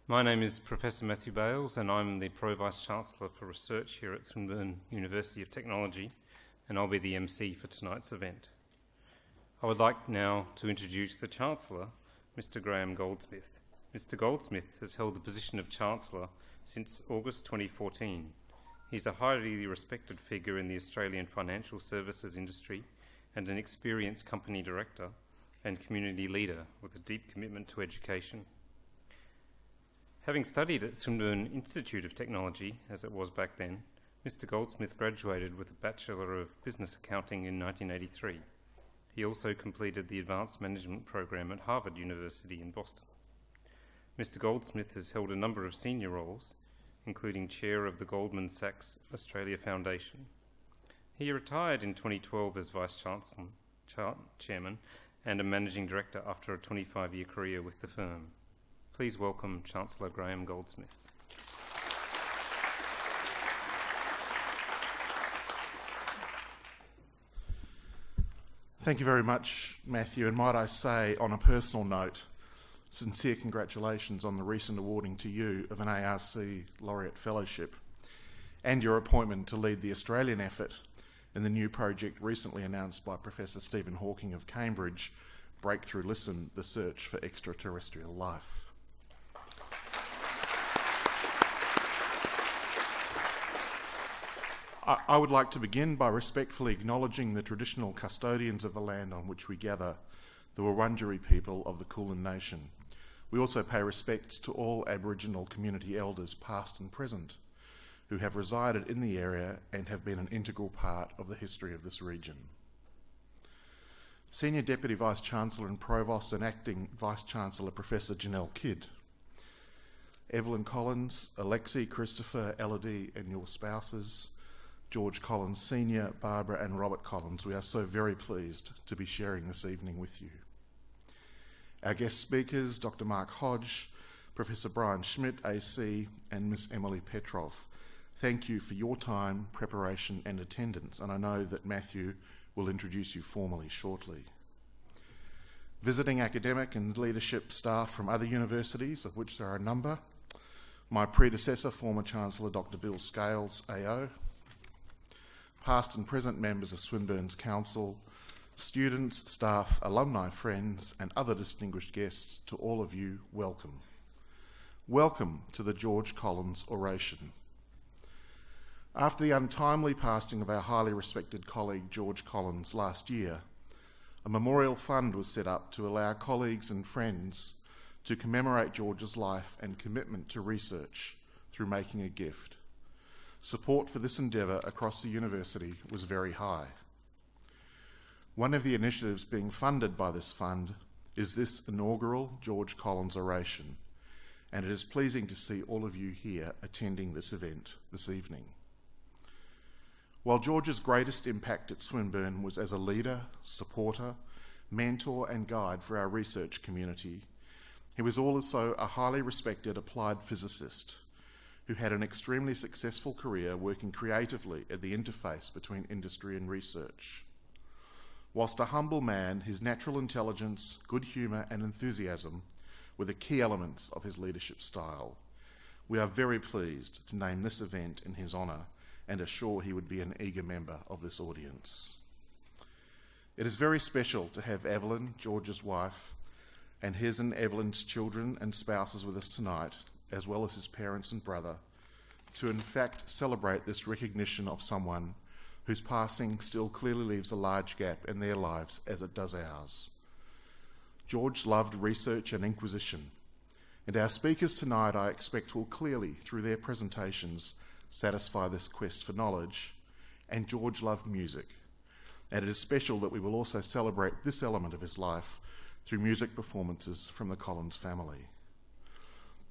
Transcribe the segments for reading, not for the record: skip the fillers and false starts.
My name is Professor Matthew Bales and I'm the Pro-Vice-Chancellor for Research here at Swinburne University of Technology, and I'll be the MC for tonight's event. I would like now to introduce the Chancellor, Mr. Graham Goldsmith. Mr. Goldsmith has held the position of Chancellor since August 2014. He's a highly respected figure in the Australian financial services industry and an experienced company director and community leader with a deep commitment to education. Having studied at Swinburne Institute of Technology, as it was back then, Mr. Goldsmith graduated with a Bachelor of Business Accounting in 1983. He also completed the Advanced Management program at Harvard University in Boston. Mr. Goldsmith has held a number of senior roles, including Chair of the Goldman Sachs Australia Foundation. He retired in 2012 as Vice-Chancellor, Chairman, and a Managing Director after a 25-year career with the firm. Please welcome Chancellor Graham Goldsmith. Thank you very much, Matthew, and might I say, on a personal note, sincere congratulations on the recent awarding to you of an ARC Laureate Fellowship and your appointment to lead the Australian effort in the new project recently announced by Professor Stephen Hawking of Cambridge, Breakthrough Listen, the Search for Extraterrestrial Life. I would like to begin by respectfully acknowledging the traditional custodians of the land on which we gather, the Wurundjeri people of the Kulin Nation. We also pay respects to all Aboriginal community elders, past and present, who have resided in the area and have been an integral part of the history of this region. Senior Deputy Vice-Chancellor and Provost and Acting Vice-Chancellor Professor Janelle Kidd, Evelyn Collins, Alexi, Christopher, Elodie and your spouses, George Collins Sr., Barbara and Robert Collins, we are so very pleased to be sharing this evening with you. Our guest speakers, Dr. Mark Hodge, Professor Brian Schmidt, AC, and Miss Emily Petroff, thank you for your time, preparation and attendance, and I know that Matthew will introduce you formally shortly. Visiting academic and leadership staff from other universities, of which there are a number, my predecessor, former Chancellor Dr. Bill Scales, AO, past and present members of Swinburne's Council, students, staff, alumni, friends, and other distinguished guests, to all of you, welcome. Welcome to the George Collins Oration. After the untimely passing of our highly respected colleague George Collins last year, a memorial fund was set up to allow colleagues and friends to commemorate George's life and commitment to research through making a gift. Support for this endeavour across the university was very high. One of the initiatives being funded by this fund is this inaugural George Collins Oration, and it is pleasing to see all of you here attending this event this evening. While George's greatest impact at Swinburne was as a leader, supporter, mentor and guide for our research community, he was also a highly respected applied physicist who had an extremely successful career working creatively at the interface between industry and research. Whilst a humble man, his natural intelligence, good humour and enthusiasm were the key elements of his leadership style. We are very pleased to name this event in his honour and are sure he would be an eager member of this audience. It is very special to have Evelyn, George's wife, and his and Evelyn's children and spouses with us tonight, as well as his parents and brother, to in fact celebrate this recognition of someone whose passing still clearly leaves a large gap in their lives as it does ours. George loved research and inquisition, and our speakers tonight, I expect, will clearly, through their presentations, satisfy this quest for knowledge. And George loved music, and it is special that we will also celebrate this element of his life through music performances from the Collins family.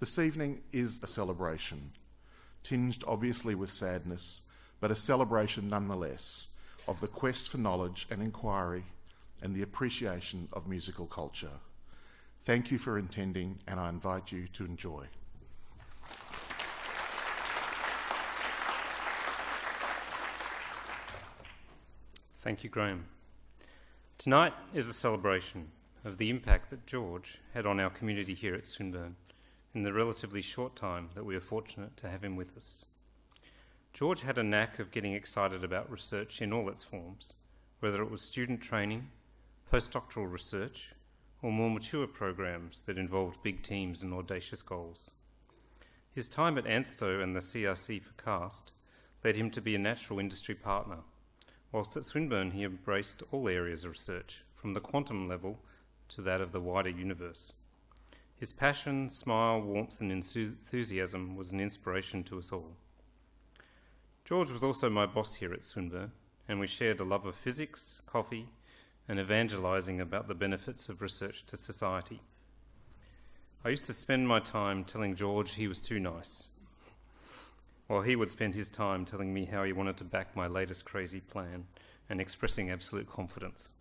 This evening is a celebration, tinged obviously with sadness, but a celebration nonetheless of the quest for knowledge and inquiry and the appreciation of musical culture. Thank you for attending, and I invite you to enjoy. Thank you, Graham. Tonight is a celebration of the impact that George had on our community here at Swinburne in the relatively short time that we are fortunate to have him with us. George had a knack of getting excited about research in all its forms, whether it was student training, postdoctoral research, or more mature programs that involved big teams and audacious goals. His time at ANSTO and the CRC for CAST led him to be a natural industry partner, whilst at Swinburne he embraced all areas of research, from the quantum level to that of the wider universe. His passion, smile, warmth and enthusiasm was an inspiration to us all. George was also my boss here at Swinburne, and we shared a love of physics, coffee, and evangelising about the benefits of research to society. I used to spend my time telling George he was too nice, while he would spend his time telling me how he wanted to back my latest crazy plan and expressing absolute confidence.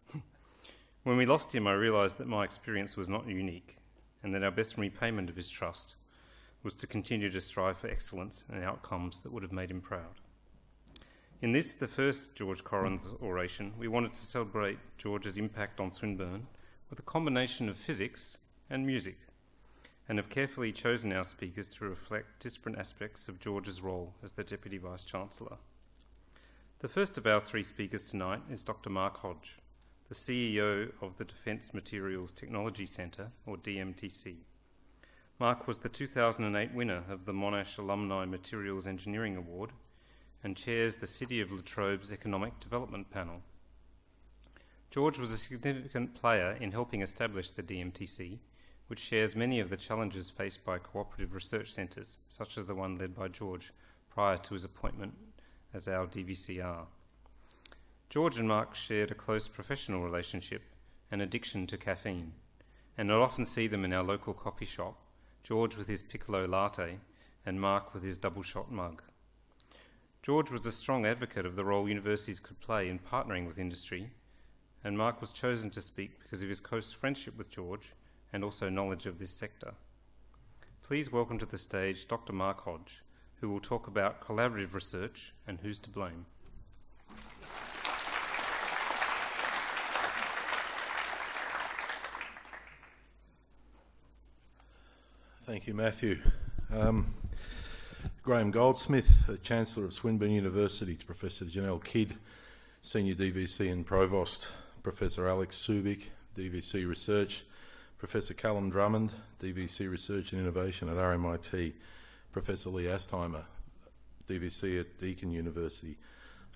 When we lost him, I realised that my experience was not unique, and that our best repayment of his trust was to continue to strive for excellence and outcomes that would have made him proud. In this, the first George Corran's oration, we wanted to celebrate George's impact on Swinburne with a combination of physics and music, and have carefully chosen our speakers to reflect disparate aspects of George's role as the Deputy Vice-Chancellor. The first of our three speakers tonight is Dr. Mark Hodge, the CEO of the Defence Materials Technology Centre, or DMTC. Mark was the 2008 winner of the Monash Alumni Materials Engineering Award and chairs the City of Latrobe's Economic Development Panel. George was a significant player in helping establish the DMTC, which shares many of the challenges faced by cooperative research centres, such as the one led by George prior to his appointment as our DVCR. George and Mark shared a close professional relationship and addiction to caffeine, and I'd often see them in our local coffee shop, George with his piccolo latte and Mark with his double-shot mug. George was a strong advocate of the role universities could play in partnering with industry, and Mark was chosen to speak because of his close friendship with George and also knowledge of this sector. Please welcome to the stage Dr. Mark Hodge, who will talk about collaborative research and who's to blame. Thank you, Matthew. Graham Goldsmith, Chancellor of Swinburne University, to Professor Janelle Kidd, Senior DVC and Provost, Professor Alex Subic, DVC Research, Professor Callum Drummond, DVC Research and Innovation at RMIT, Professor Lee Astheimer, DVC at Deakin University,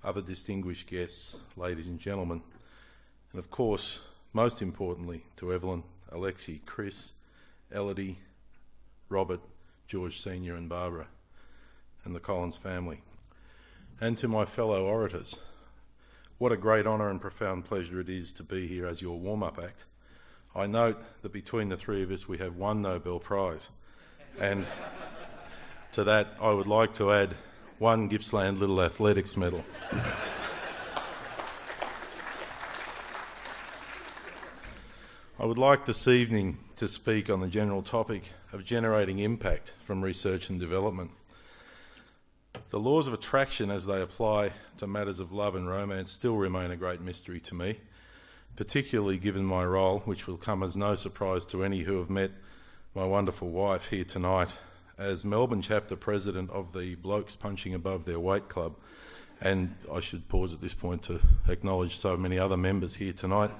other distinguished guests, ladies and gentlemen, and of course, most importantly, to Evelyn, Alexi, Chris, Elodie, Robert, George Senior and Barbara, and the Collins family. And to my fellow orators, what a great honour and profound pleasure it is to be here as your warm-up act. I note that between the three of us we have one Nobel Prize, and to that I would like to add one Gippsland Little Athletics medal. I would like this evening to speak on the general topic of generating impact from research and development. The laws of attraction as they apply to matters of love and romance still remain a great mystery to me, particularly given my role, which will come as no surprise to any who have met my wonderful wife here tonight, as Melbourne chapter president of the Blokes Punching Above Their Weight Club. And I should pause at this point to acknowledge so many other members here tonight.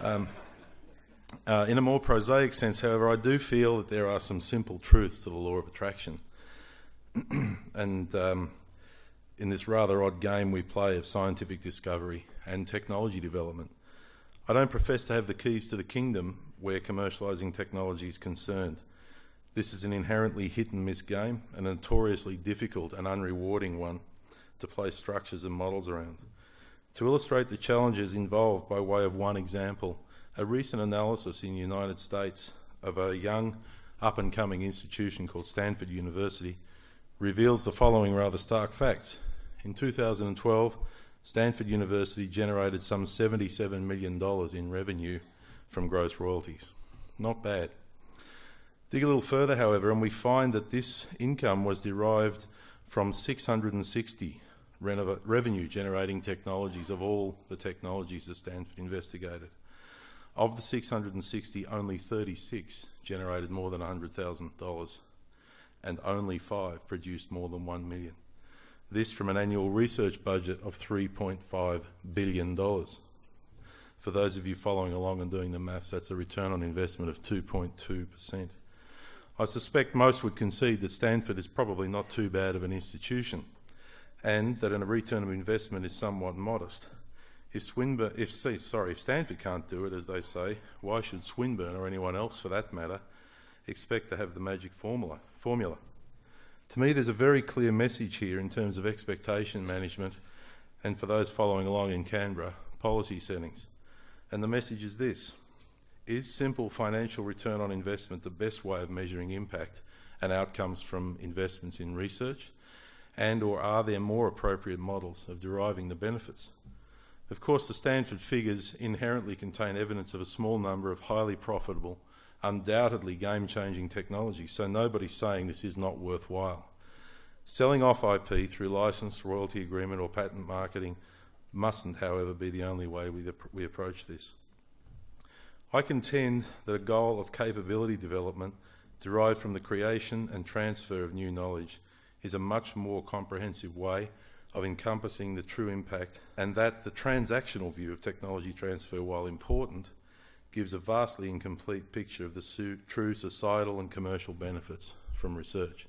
In a more prosaic sense, however, I do feel that there are some simple truths to the law of attraction. And in this rather odd game we play of scientific discovery and technology development, I don't profess to have the keys to the kingdom where commercialising technology is concerned. This is an inherently hit-and-miss game, a notoriously difficult and unrewarding one to place structures and models around. To illustrate the challenges involved by way of one example, a recent analysis in the United States of a young, up-and-coming institution called Stanford University reveals the following rather stark facts. In 2012, Stanford University generated some $77 million in revenue from gross royalties. Not bad. Dig a little further, however, and we find that this income was derived from 660 revenue-generating technologies of all the technologies that Stanford investigated. Of the 660, only 36 generated more than $100,000 and only 5 produced more than $1 million. This from an annual research budget of $3.5 billion. For those of you following along and doing the maths, that's a return on investment of 2.2%. I suspect most would concede that Stanford is probably not too bad of an institution, and that a return of investment is somewhat modest. If Stanford can't do it, as they say, why should Swinburne, or anyone else for that matter, expect to have the magic formula? To me, there's a very clear message here in terms of expectation management, and for those following along in Canberra, policy settings. And the message is this: is simple financial return on investment the best way of measuring impact and outcomes from investments in research? And or are there more appropriate models of deriving the benefits? Of course, the Stanford figures inherently contain evidence of a small number of highly profitable, undoubtedly game-changing technologies, so nobody's saying this is not worthwhile. Selling off IP through license, royalty agreement or patent marketing mustn't, however, be the only way we approach this. I contend that a goal of capability development derived from the creation and transfer of new knowledge is a much more comprehensive way of encompassing the true impact, and that the transactional view of technology transfer, while important, gives a vastly incomplete picture of the true societal and commercial benefits from research.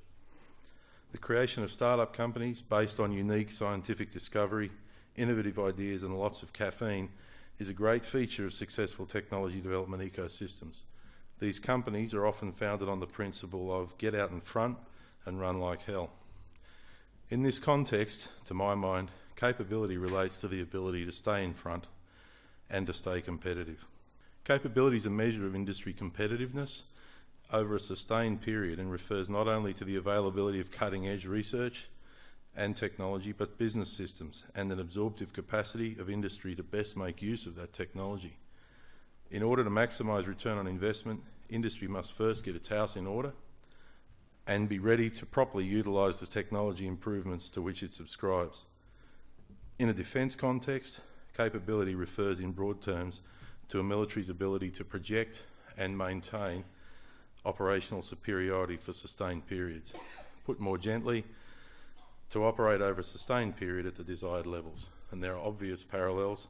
The creation of startup companies based on unique scientific discovery, innovative ideas and lots of caffeine is a great feature of successful technology development ecosystems. These companies are often founded on the principle of get out in front and run like hell. In this context, to my mind, capability relates to the ability to stay in front and to stay competitive. Capability is a measure of industry competitiveness over a sustained period and refers not only to the availability of cutting-edge research and technology, but business systems and an absorptive capacity of industry to best make use of that technology. In order to maximise return on investment, industry must first get its house in order and be ready to properly utilise the technology improvements to which it subscribes. In a defence context, capability refers in broad terms to a military's ability to project and maintain operational superiority for sustained periods. Put more gently, to operate over a sustained period at the desired levels. And there are obvious parallels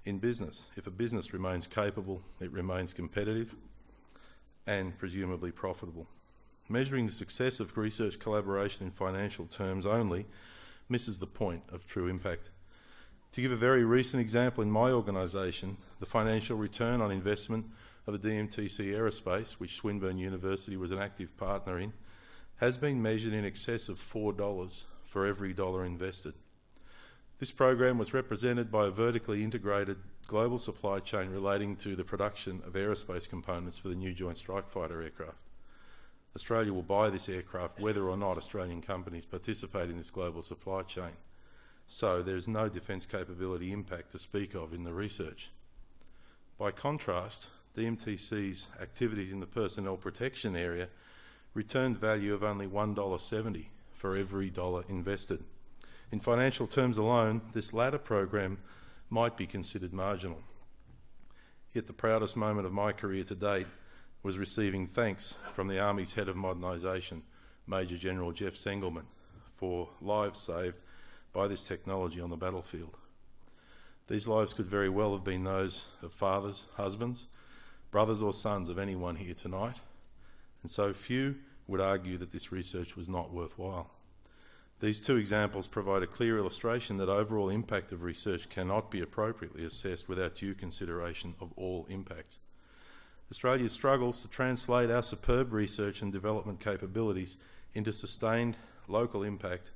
in business. If a business remains capable, it remains competitive and presumably profitable. Measuring the success of research collaboration in financial terms only misses the point of true impact. To give a very recent example, in my organisation, the financial return on investment of the DMTC Aerospace, which Swinburne University was an active partner in, has been measured in excess of $4 for every dollar invested. This program was represented by a vertically integrated global supply chain relating to the production of aerospace components for the new Joint Strike Fighter aircraft. Australia will buy this aircraft whether or not Australian companies participate in this global supply chain. So there is no defence capability impact to speak of in the research. By contrast, DMTC's activities in the personnel protection area returned value of only $1.70 for every dollar invested. In financial terms alone, this latter program might be considered marginal. Yet the proudest moment of my career to date was receiving thanks from the Army's head of modernisation, Major General Jeff Sengelman, for lives saved by this technology on the battlefield. These lives could very well have been those of fathers, husbands, brothers or sons of anyone here tonight, and so few would argue that this research was not worthwhile. These two examples provide a clear illustration that overall impact of research cannot be appropriately assessed without due consideration of all impacts. Australia's struggles to translate our superb research and development capabilities into sustained local impact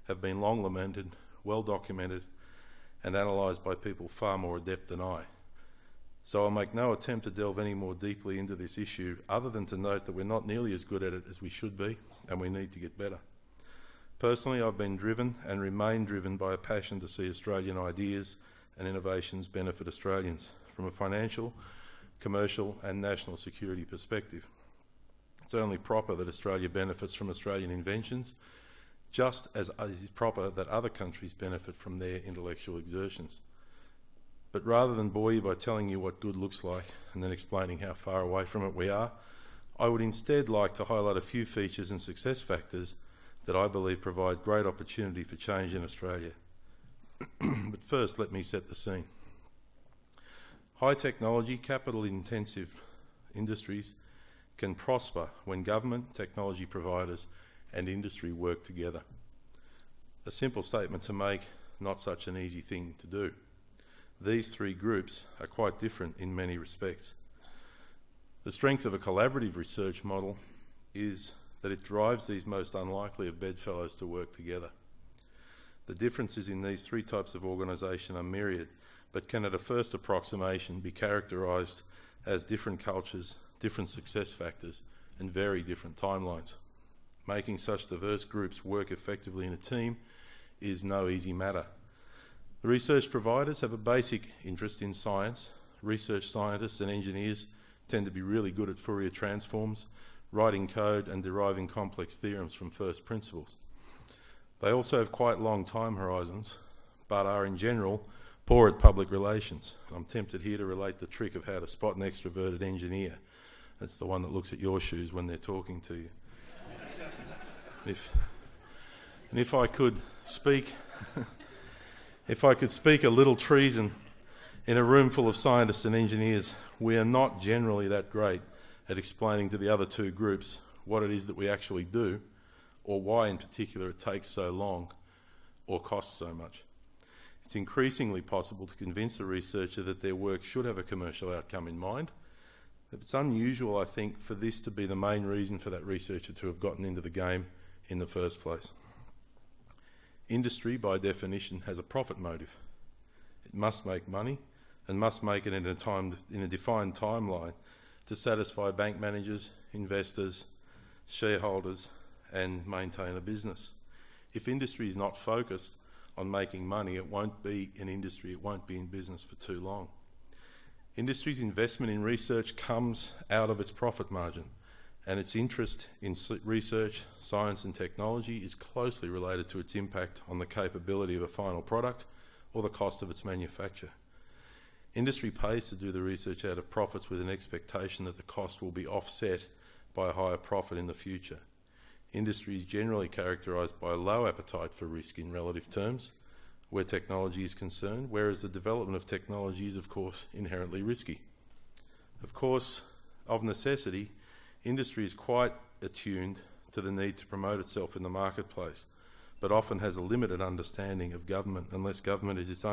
have been long lamented, well documented, and analysed by people far more adept than I. So I'll make no attempt to delve any more deeply into this issue other than to note that we're not nearly as good at it as we should be, and we need to get better. Personally, I've been driven and remain driven by a passion to see Australian ideas and innovations benefit Australians from a financial, commercial and national security perspective. It's only proper that Australia benefits from Australian inventions, just as it is proper that other countries benefit from their intellectual exertions. But rather than bore you by telling you what good looks like and then explaining how far away from it we are, I would instead like to highlight a few features and success factors that I believe provide great opportunity for change in Australia. But first, let me set the scene. High technology, capital-intensive industries can prosper when government, technology providers and industry work together. A simple statement to make, not such an easy thing to do. These three groups are quite different in many respects. The strength of a collaborative research model is that it drives these most unlikely of bedfellows to work together. The differences in these three types of organisation are myriad, but can at a first approximation be characterised as different cultures, different success factors, and very different timelines. Making such diverse groups work effectively in a team is no easy matter. The research providers have a basic interest in science. Research scientists and engineers tend to be really good at Fourier transforms, writing code and deriving complex theorems from first principles. They also have quite long time horizons, but are in general poor at public relations. I'm tempted here to relate the trick of how to spot an extroverted engineer. That's the one that looks at your shoes when they're talking to you. If I could speak a little treason in a room full of scientists and engineers, we are not generally that great at explaining to the other two groups what it is that we actually do, or why in particular it takes so long or costs so much. It's increasingly possible to convince a researcher that their work should have a commercial outcome in mind. It's unusual, I think, for this to be the main reason for that researcher to have gotten into the game in the first place. Industry, by definition, has a profit motive. It must make money and must make it in a defined timeline to satisfy bank managers, investors, shareholders, and maintain a business. If industry is not focused on making money, it won't be in industry, it won't be in business for too long. Industry's investment in research comes out of its profit margin, and its interest in research, science and technology is closely related to its impact on the capability of a final product or the cost of its manufacture. Industry pays to do the research out of profits with an expectation that the cost will be offset by a higher profit in the future. Industry is generally characterised by a low appetite for risk in relative terms where technology is concerned, whereas the development of technology is, of course, inherently risky. Of course, of necessity, industry is quite attuned to the need to promote itself in the marketplace, but often has a limited understanding of government unless government is its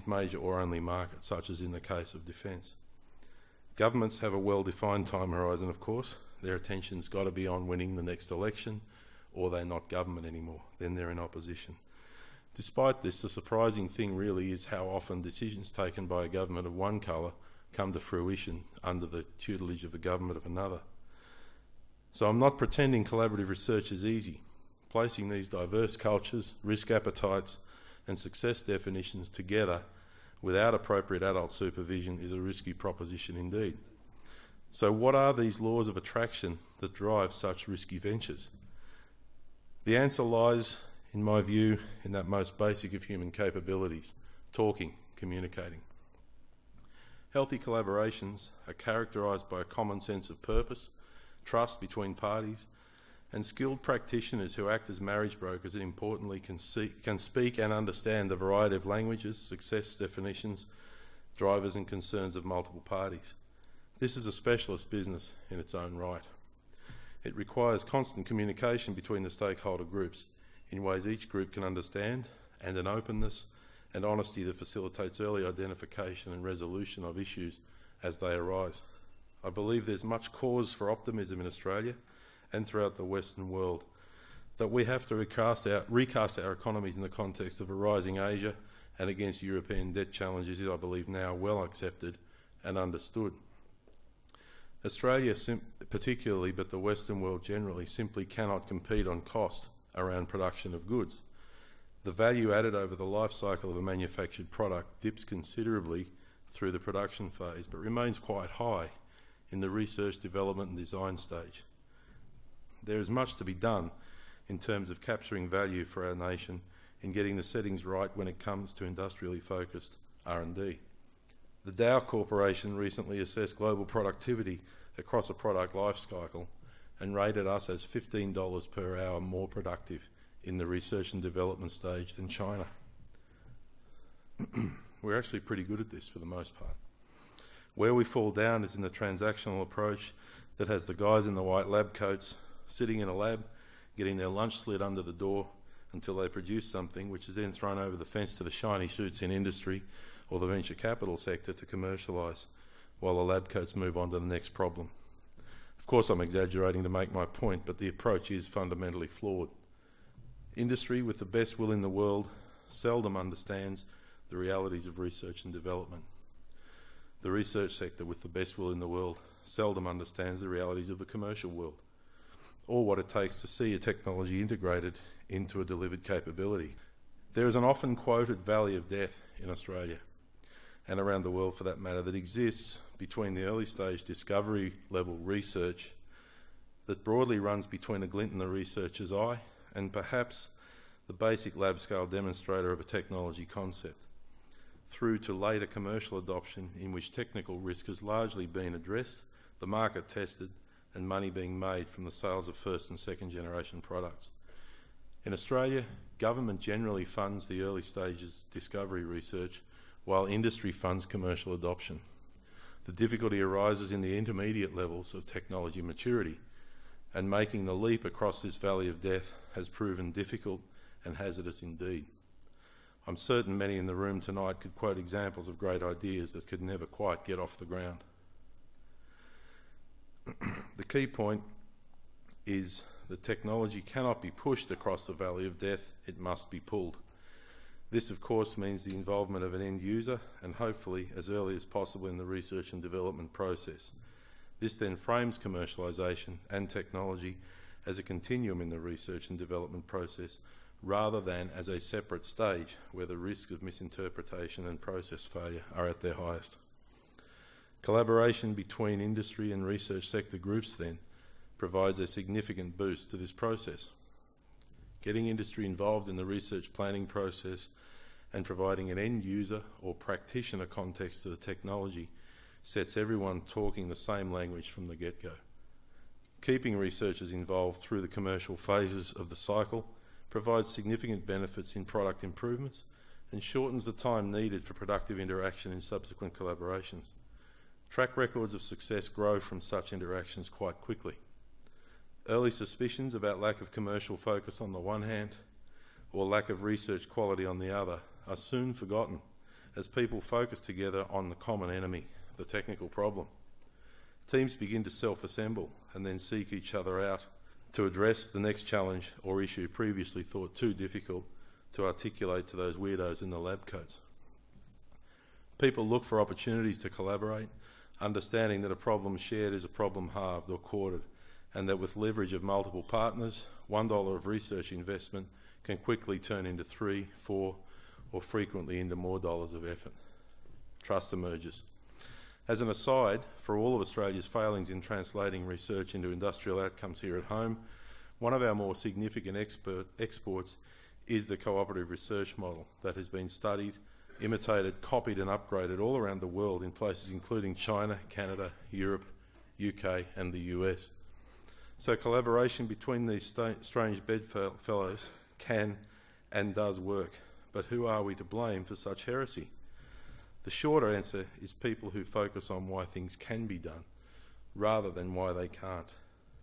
major or only market, such as in the case of defence. Governments have a well-defined time horizon, of course. Their attention's got to be on winning the next election, or they're not government anymore. Then they're in opposition. Despite this, the surprising thing really is how often decisions taken by a government of one colour come to fruition under the tutelage of a government of another. So I'm not pretending collaborative research is easy. Placing these diverse cultures, risk appetites and success definitions together without appropriate adult supervision is a risky proposition indeed. So what are these laws of attraction that drive such risky ventures? The answer lies, in my view, in that most basic of human capabilities, talking, communicating. Healthy collaborations are characterised by a common sense of purpose, trust between parties, and skilled practitioners who act as marriage brokers and importantly can speak and understand the variety of languages, success definitions, drivers and concerns of multiple parties. This is a specialist business in its own right. It requires constant communication between the stakeholder groups in ways each group can understand, and an openness and honesty that facilitates early identification and resolution of issues as they arise. I believe there's much cause for optimism in Australia and throughout the Western world that we have to recast our economies in the context of a rising Asia and against European debt challenges is, I believe, now well accepted and understood. Australia particularly, but the Western world generally, simply cannot compete on cost around production of goods. The value added over the life cycle of a manufactured product dips considerably through the production phase, but remains quite high in the research, development and design stage. There is much to be done in terms of capturing value for our nation in getting the settings right when it comes to industrially focused R&D. The Dow Corporation recently assessed global productivity across a product life cycle and rated us as $15 per hour more productive in the research and development stage than China. We're actually pretty good at this for the most part. Where we fall down is in the transactional approach that has the guys in the white lab coats sitting in a lab, getting their lunch slid under the door until they produce something which is then thrown over the fence to the shiny suits in industry or the venture capital sector to commercialise, while the lab coats move on to the next problem. Of course, I'm exaggerating to make my point, but the approach is fundamentally flawed. Industry, with the best will in the world, seldom understands the realities of research and development. The research sector, with the best will in the world, seldom understands the realities of the commercial world, or what it takes to see a technology integrated into a delivered capability. There is an often quoted valley of death in Australia, and around the world for that matter, that exists between the early stage discovery level research that broadly runs between a glint in the researcher's eye and perhaps the basic lab scale demonstrator of a technology concept, through to later commercial adoption in which technical risk has largely been addressed, the market tested, and money being made from the sales of first and second generation products. In Australia, government generally funds the early stages discovery research while industry funds commercial adoption. The difficulty arises in the intermediate levels of technology maturity, and making the leap across this valley of death has proven difficult and hazardous indeed. I'm certain many in the room tonight could quote examples of great ideas that could never quite get off the ground. The key point is that technology cannot be pushed across the valley of death, it must be pulled. This, of course, means the involvement of an end user, and hopefully as early as possible in the research and development process. This then frames commercialisation and technology as a continuum in the research and development process, rather than as a separate stage where the risks of misinterpretation and process failure are at their highest. Collaboration between industry and research sector groups then provides a significant boost to this process. Getting industry involved in the research planning process and providing an end user or practitioner context to the technology sets everyone talking the same language from the get-go. Keeping researchers involved through the commercial phases of the cycle provides significant benefits in product improvements and shortens the time needed for productive interaction in subsequent collaborations. Track records of success grow from such interactions quite quickly. Early suspicions about lack of commercial focus on the one hand, or lack of research quality on the other, are soon forgotten as people focus together on the common enemy, the technical problem. Teams begin to self-assemble and then seek each other out to address the next challenge or issue previously thought too difficult to articulate to those weirdos in the lab coats. People look for opportunities to collaborate, understanding that a problem shared is a problem halved or quartered, and that with leverage of multiple partners, $1 of research investment can quickly turn into 3, 4, or frequently into more dollars of effort. Trust emerges. As an aside, for all of Australia's failings in translating research into industrial outcomes here at home, one of our more significant exports is the cooperative research model that has been studied, imitated, copied and upgraded all around the world in places including China, Canada, Europe, UK and the US. So collaboration between these strange bedfellows can and does work, but who are we to blame for such heresy? The shorter answer is people who focus on why things can be done, rather than why they can't.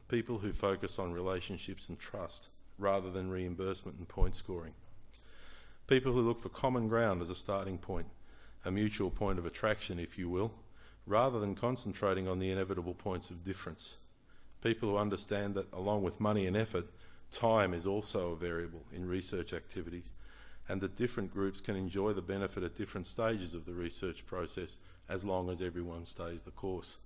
People who focus on relationships and trust, rather than reimbursement and point scoring. People who look for common ground as a starting point, a mutual point of attraction, if you will, rather than concentrating on the inevitable points of difference. People who understand that, along with money and effort, time is also a variable in research activities, and that different groups can enjoy the benefit at different stages of the research process as long as everyone stays the course.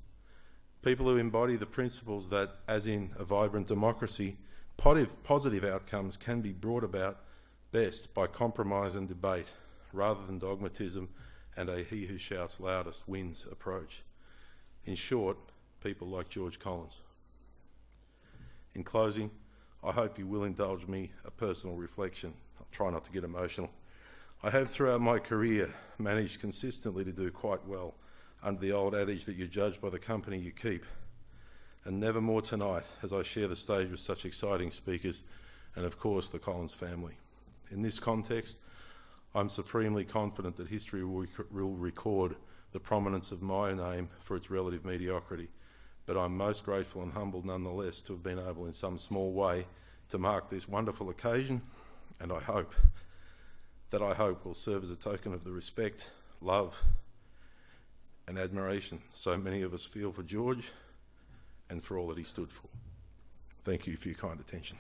People who embody the principles that, as in a vibrant democracy, positive outcomes can be brought about best by compromise and debate, rather than dogmatism and a he who shouts loudest wins approach. In short, people like George Collins. In closing, I hope you will indulge me a personal reflection. I'll try not to get emotional. I have throughout my career managed consistently to do quite well under the old adage that you're judged by the company you keep. And never more tonight as I share the stage with such exciting speakers and of course the Collins family. In this context, I'm supremely confident that history will record the prominence of my name for its relative mediocrity, but I'm most grateful and humbled nonetheless to have been able in some small way to mark this wonderful occasion, and I hope will serve as a token of the respect, love and admiration so many of us feel for George and for all that he stood for. Thank you for your kind attention.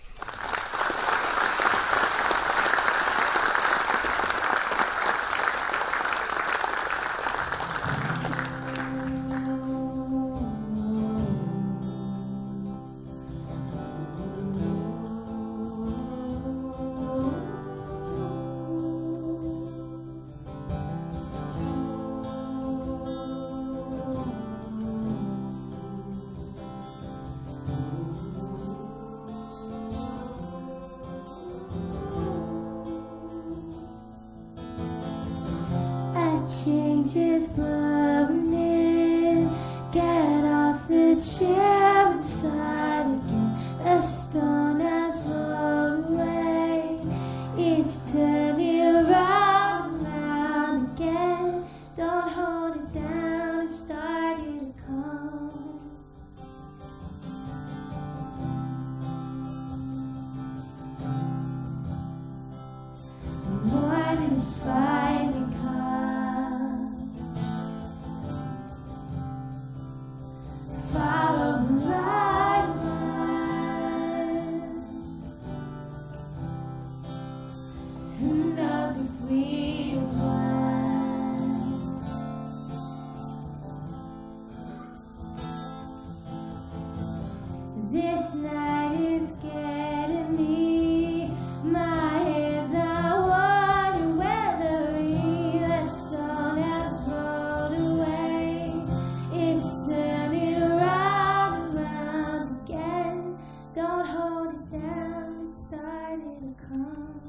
Changes blooming, get off the chair and start again. The stone has rolled away, it's turning around and round again. Don't hold it down, it's starting to come. The morning is finally come. Follow the light line. Who knows if we won? This night is getting me. My hands are wondering whether the stone has rolled away. It's turning around and round again. Don't hold it down, it's starting to come.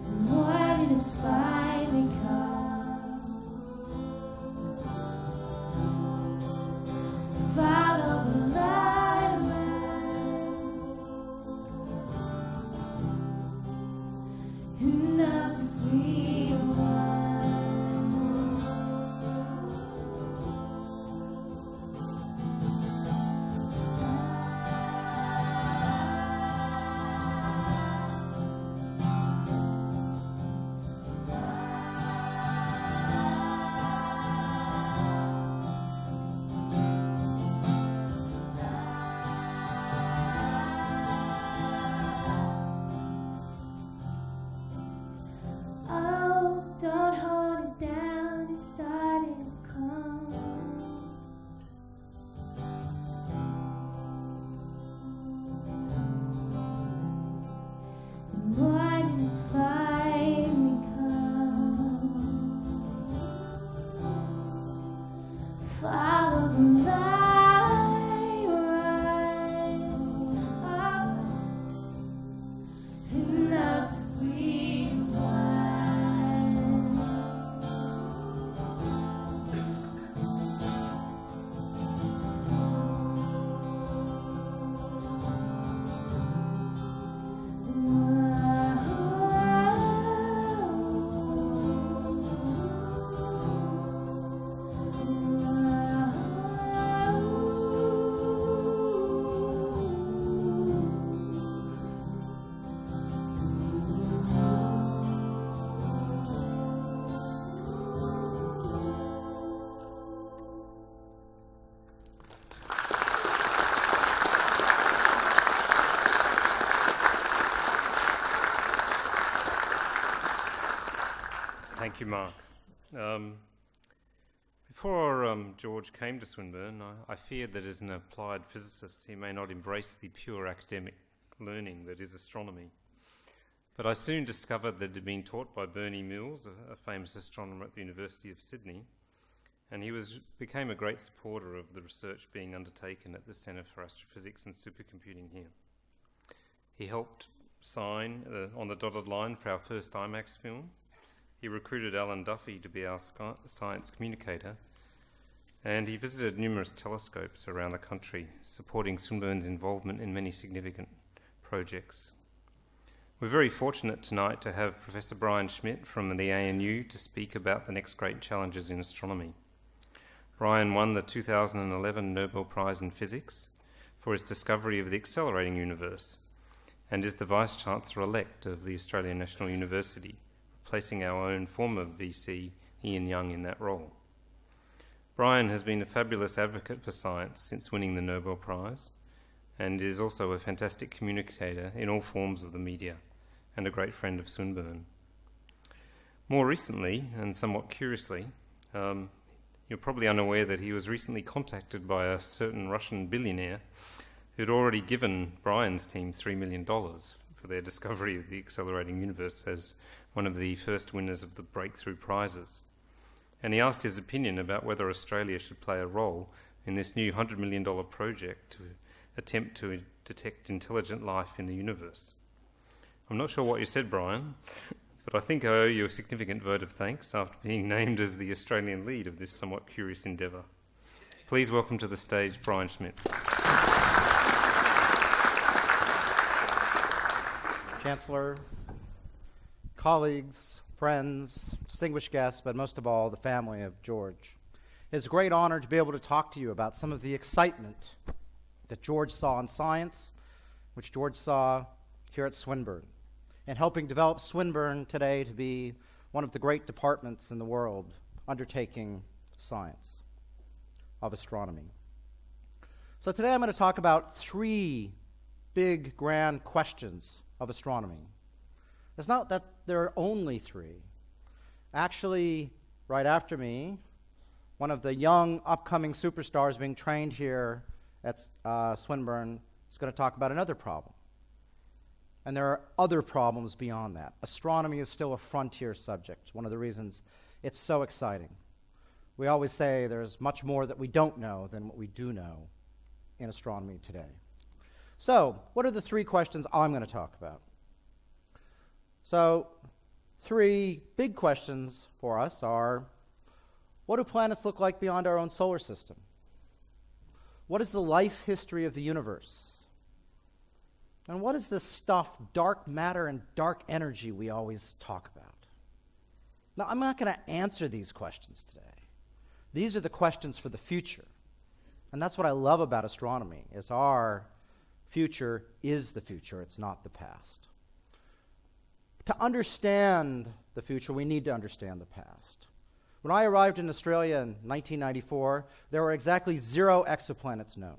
The morning has finally come. Follow the light line. Who knows if we won? Oh, don't hold it down, it's starting to come. The morning is finally come. Follow the light line. Oh, who knows if we won? Thank you, Mark. Before George came to Swinburne, I feared that as an applied physicist he may not embrace the pure academic learning that is astronomy. But I soon discovered that it had been taught by Bernie Mills, a famous astronomer at the University of Sydney, and he became a great supporter of the research being undertaken at the Centre for Astrophysics and Supercomputing here. He helped sign on the dotted line for our first IMAX film. He recruited Alan Duffy to be our science communicator, and he visited numerous telescopes around the country, supporting Swinburne's involvement in many significant projects. We're very fortunate tonight to have Professor Brian Schmidt from the ANU to speak about the next great challenges in astronomy. Brian won the 2011 Nobel Prize in Physics for his discovery of the accelerating universe, and is the Vice-Chancellor-elect of the Australian National University, replacing our own former VC, Ian Young, in that role. Brian has been a fabulous advocate for science since winning the Nobel Prize, and is also a fantastic communicator in all forms of the media, and a great friend of Swinburne. More recently, and somewhat curiously, you're probably unaware that he was recently contacted by a certain Russian billionaire who'd already given Brian's team $3 million for their discovery of the accelerating universe as one of the first winners of the breakthrough prizes. And he asked his opinion about whether Australia should play a role in this new $100 million project to attempt to detect intelligent life in the universe. I'm not sure what you said, Brian, but I think I owe you a significant vote of thanks after being named as the Australian lead of this somewhat curious endeavour. Please welcome to the stage Brian Schmidt. Chancellor, colleagues, friends, distinguished guests, but most of all, the family of George. It is a great honor to be able to talk to you about some of the excitement that George saw in science, which George saw here at Swinburne, and helping develop Swinburne today to be one of the great departments in the world undertaking science of astronomy. So today I'm going to talk about three big, grand questions of astronomy. It's not that there are only three. Actually, right after me, one of the young, upcoming superstars being trained here at Swinburne is going to talk about another problem. And there are other problems beyond that. Astronomy is still a frontier subject, one of the reasons it's so exciting. We always say there's much more that we don't know than what we do know in astronomy today. So, what are the three questions I'm going to talk about? So, three big questions for us are, what do planets look like beyond our own solar system? What is the life history of the universe? And what is this stuff, dark matter and dark energy, we always talk about? Now, I'm not going to answer these questions today. These are the questions for the future. And that's what I love about astronomy, is our future is the future, it's not the past. To understand the future, we need to understand the past. When I arrived in Australia in 1994, there were exactly 0 exoplanets known.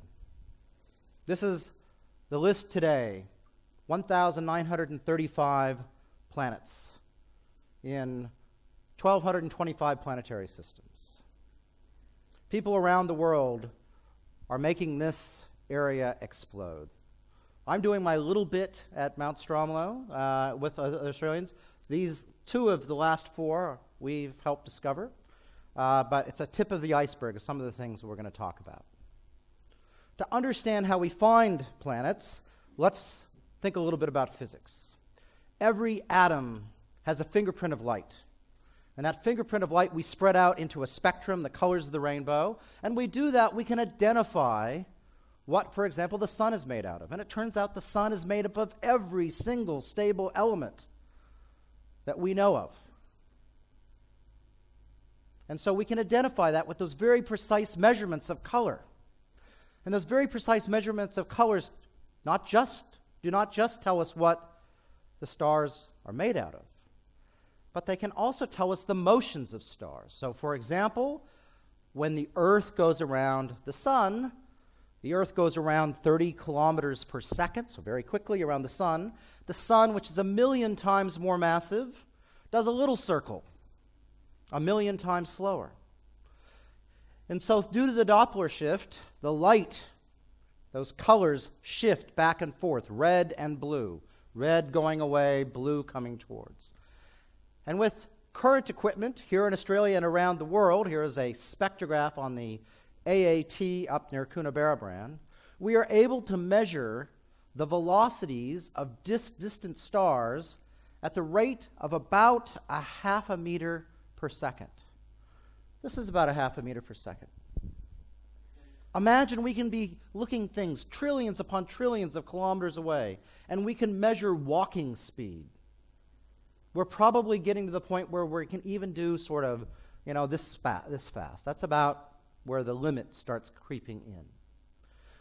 This is the list today, 1,935 planets in 1,225 planetary systems. People around the world are making this area explode. I'm doing my little bit at Mount Stromlo with other Australians. These 2 of the last 4 we've helped discover, but it's a tip of the iceberg of some of the things that we're going to talk about. To understand how we find planets, let's think a little bit about physics. Every atom has a fingerprint of light. And that fingerprint of light we spread out into a spectrum, the colors of the rainbow. And we do that, we can identify what, for example, the sun is made out of. And it turns out the sun is made up of every single stable element that we know of. And so we can identify that with those very precise measurements of color. And those very precise measurements of colors do not just tell us what the stars are made out of, but they can also tell us the motions of stars. So, for example, when the Earth goes around the sun, the Earth goes around 30 kilometers per second, so very quickly around the sun. The sun, which is 1,000,000 times more massive, does a little circle, 1,000,000 times slower. And so due to the Doppler shift, the light, those colors shift back and forth, red and blue. Red going away, blue coming towards. And with current equipment here in Australia and around the world, here is a spectrograph on the AAT up near Coonabarabran, we are able to measure the velocities of distant stars at the rate of about a half a meter per second. This is about a half a meter per second. Imagine we can be looking things trillions upon trillions of kilometers away, and we can measure walking speed. We're probably getting to the point where we can even do sort of, this fast. That's about where the limit starts creeping in.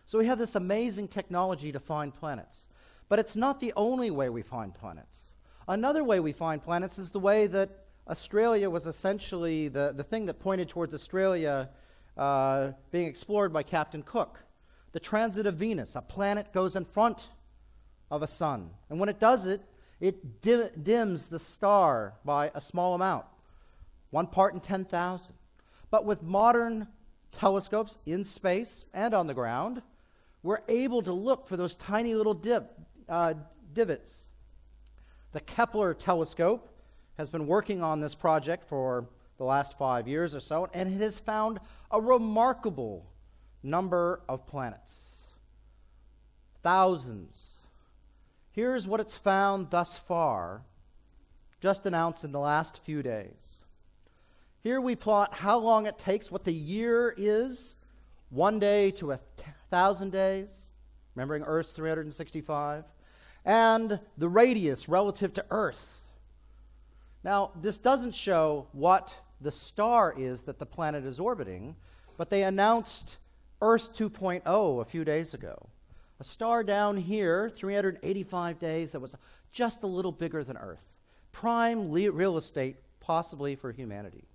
So we have this amazing technology to find planets. But it's not the only way we find planets. Another way we find planets is the way that Australia was essentially the thing that pointed towards Australia being explored by Captain Cook. The transit of Venus. A planet goes in front of a sun. And when it does it, it dims the star by a small amount, 1 part in 10,000. But with modern telescopes in space and on the ground, we're able to look for those tiny little divots. The Kepler telescope has been working on this project for the last 5 years or so, and it has found a remarkable number of planets. Thousands. Here's what it's found thus far, just announced in the last few days. Here we plot how long it takes, what the year is, 1 day to 1,000 days, remembering Earth's 365, and the radius relative to Earth. Now, this doesn't show what the star is that the planet is orbiting, but they announced Earth 2.0 a few days ago. A star down here, 385 days, that was just a little bigger than Earth. Prime real estate, possibly for humanity.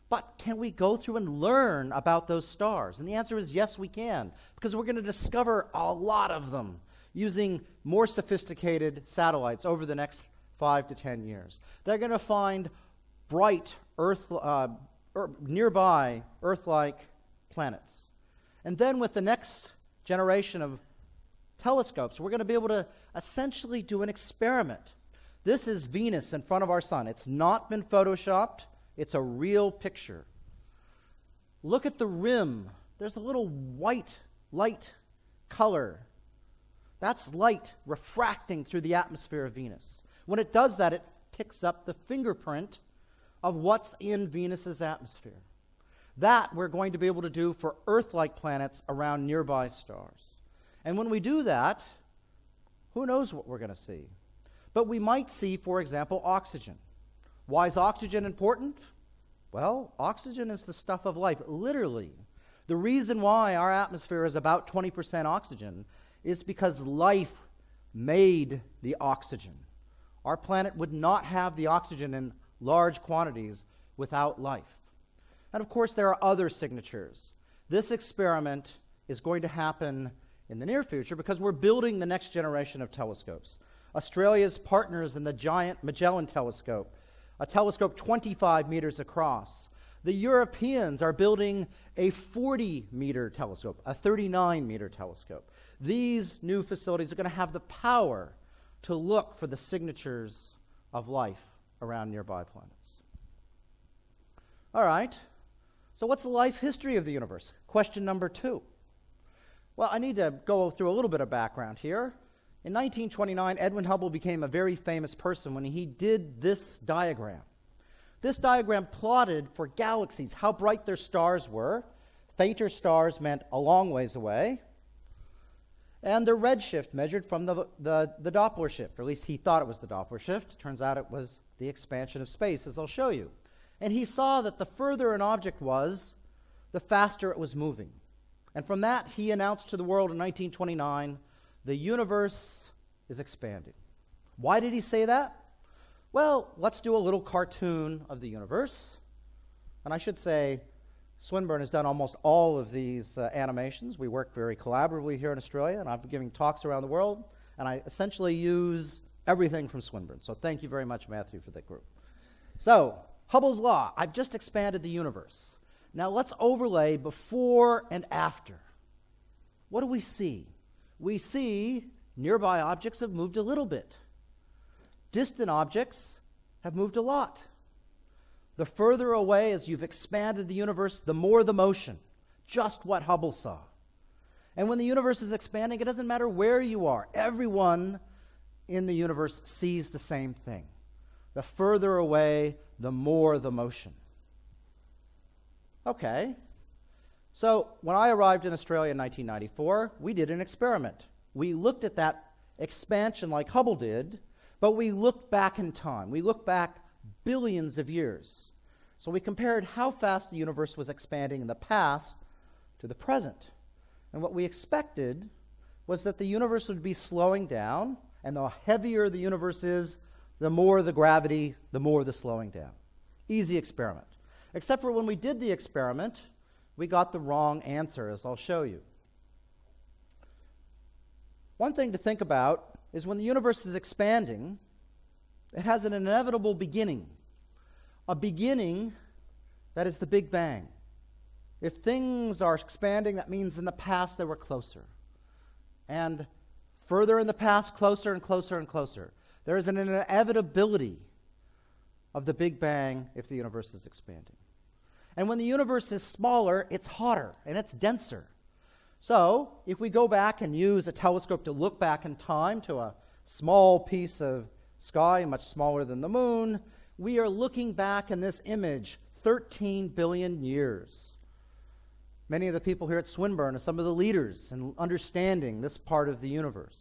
But can we go through and learn about those stars? And the answer is yes, we can, because we're going to discover a lot of them using more sophisticated satellites over the next 5 to 10 years. They're going to find bright nearby Earth-like planets. And then with the next generation of telescopes, we're going to be able to essentially do an experiment. This is Venus in front of our sun. It's not been photoshopped. It's a real picture. Look at the rim. There's a little white light color. That's light refracting through the atmosphere of Venus. When it does that, it picks up the fingerprint of what's in Venus's atmosphere. That we're going to be able to do for Earth-like planets around nearby stars. And when we do that, who knows what we're going to see? But we might see, for example, oxygen. Why is oxygen important? Well, oxygen is the stuff of life, literally. The reason why our atmosphere is about 20% oxygen is because life made the oxygen. Our planet would not have the oxygen in large quantities without life. And of course, there are other signatures. This experiment is going to happen in the near future because we're building the next generation of telescopes. Australia's partners in the giant Magellan telescope, a telescope 25 meters across. The Europeans are building a 40-meter telescope, a 39-meter telescope. These new facilities are going to have the power to look for the signatures of life around nearby planets. All right, so what's the life history of the universe? Question number 2. Well, I need to go through a little bit of background here. In 1929, Edwin Hubble became a very famous person when he did this diagram. This diagram plotted for galaxies how bright their stars were. Fainter stars meant a long ways away. And their redshift measured from the Doppler shift, or at least he thought it was the Doppler shift. Turns out it was the expansion of space, as I'll show you. And he saw that the further an object was, the faster it was moving. And from that, he announced to the world in 1929, the universe is expanding. Why did he say that? Well, let's do a little cartoon of the universe. And I should say, Swinburne has done almost all of these animations. We work very collaboratively here in Australia, and I've been giving talks around the world, and I essentially use everything from Swinburne. So thank you very much, Matthew, for that group. So, Hubble's law. I've just expanded the universe. Now let's overlay before and after. What do we see? We see nearby objects have moved a little bit. Distant objects have moved a lot. The further away as you've expanded the universe, the more the motion. Just what Hubble saw. And when the universe is expanding, it doesn't matter where you are. Everyone in the universe sees the same thing. The further away, the more the motion. Okay. So when I arrived in Australia in 1994, we did an experiment. We looked at that expansion like Hubble did, but we looked back in time. We looked back billions of years. So we compared how fast the universe was expanding in the past to the present. And what we expected was that the universe would be slowing down, and the heavier the universe is, the more the gravity, the more the slowing down. Easy experiment. Except for when we did the experiment, we got the wrong answer, as I'll show you. One thing to think about is when the universe is expanding, it has an inevitable beginning. A beginning that is the Big Bang. If things are expanding, that means in the past they were closer. And further in the past, closer and closer and closer. There is an inevitability of the Big Bang if the universe is expanding. And when the universe is smaller, it's hotter and it's denser. So if we go back and use a telescope to look back in time to a small piece of sky, much smaller than the moon, we are looking back in this image 13 billion years. Many of the people here at Swinburne are some of the leaders in understanding this part of the universe.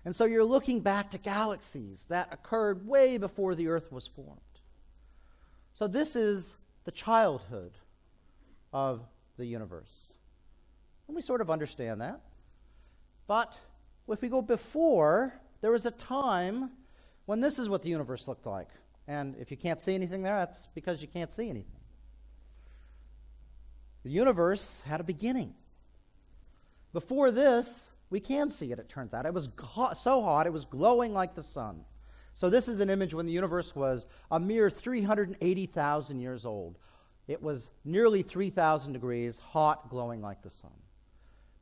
And so you're looking back to galaxies that occurred way before the Earth was formed. So this is the childhood of the universe. And we sort of understand that. But if we go before, there was a time when this is what the universe looked like. And if you can't see anything there, that's because you can't see anything. The universe had a beginning. Before this, we can see it, it turns out. It was so hot, it was glowing like the sun. So this is an image when the universe was a mere 380,000 years old. It was nearly 3,000 degrees, hot, glowing like the sun.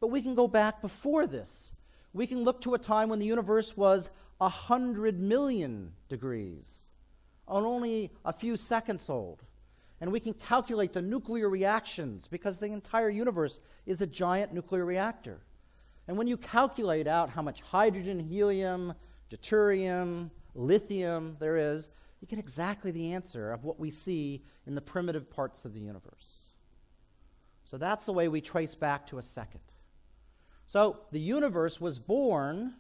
But we can go back before this. We can look to a time when the universe was 100 million degrees, and only a few seconds old. And we can calculate the nuclear reactions because the entire universe is a giant nuclear reactor. And when you calculate out how much hydrogen, helium, deuterium, lithium there is, you get exactly the answer of what we see in the primitive parts of the universe. So that's the way we trace back to a second. So the universe was born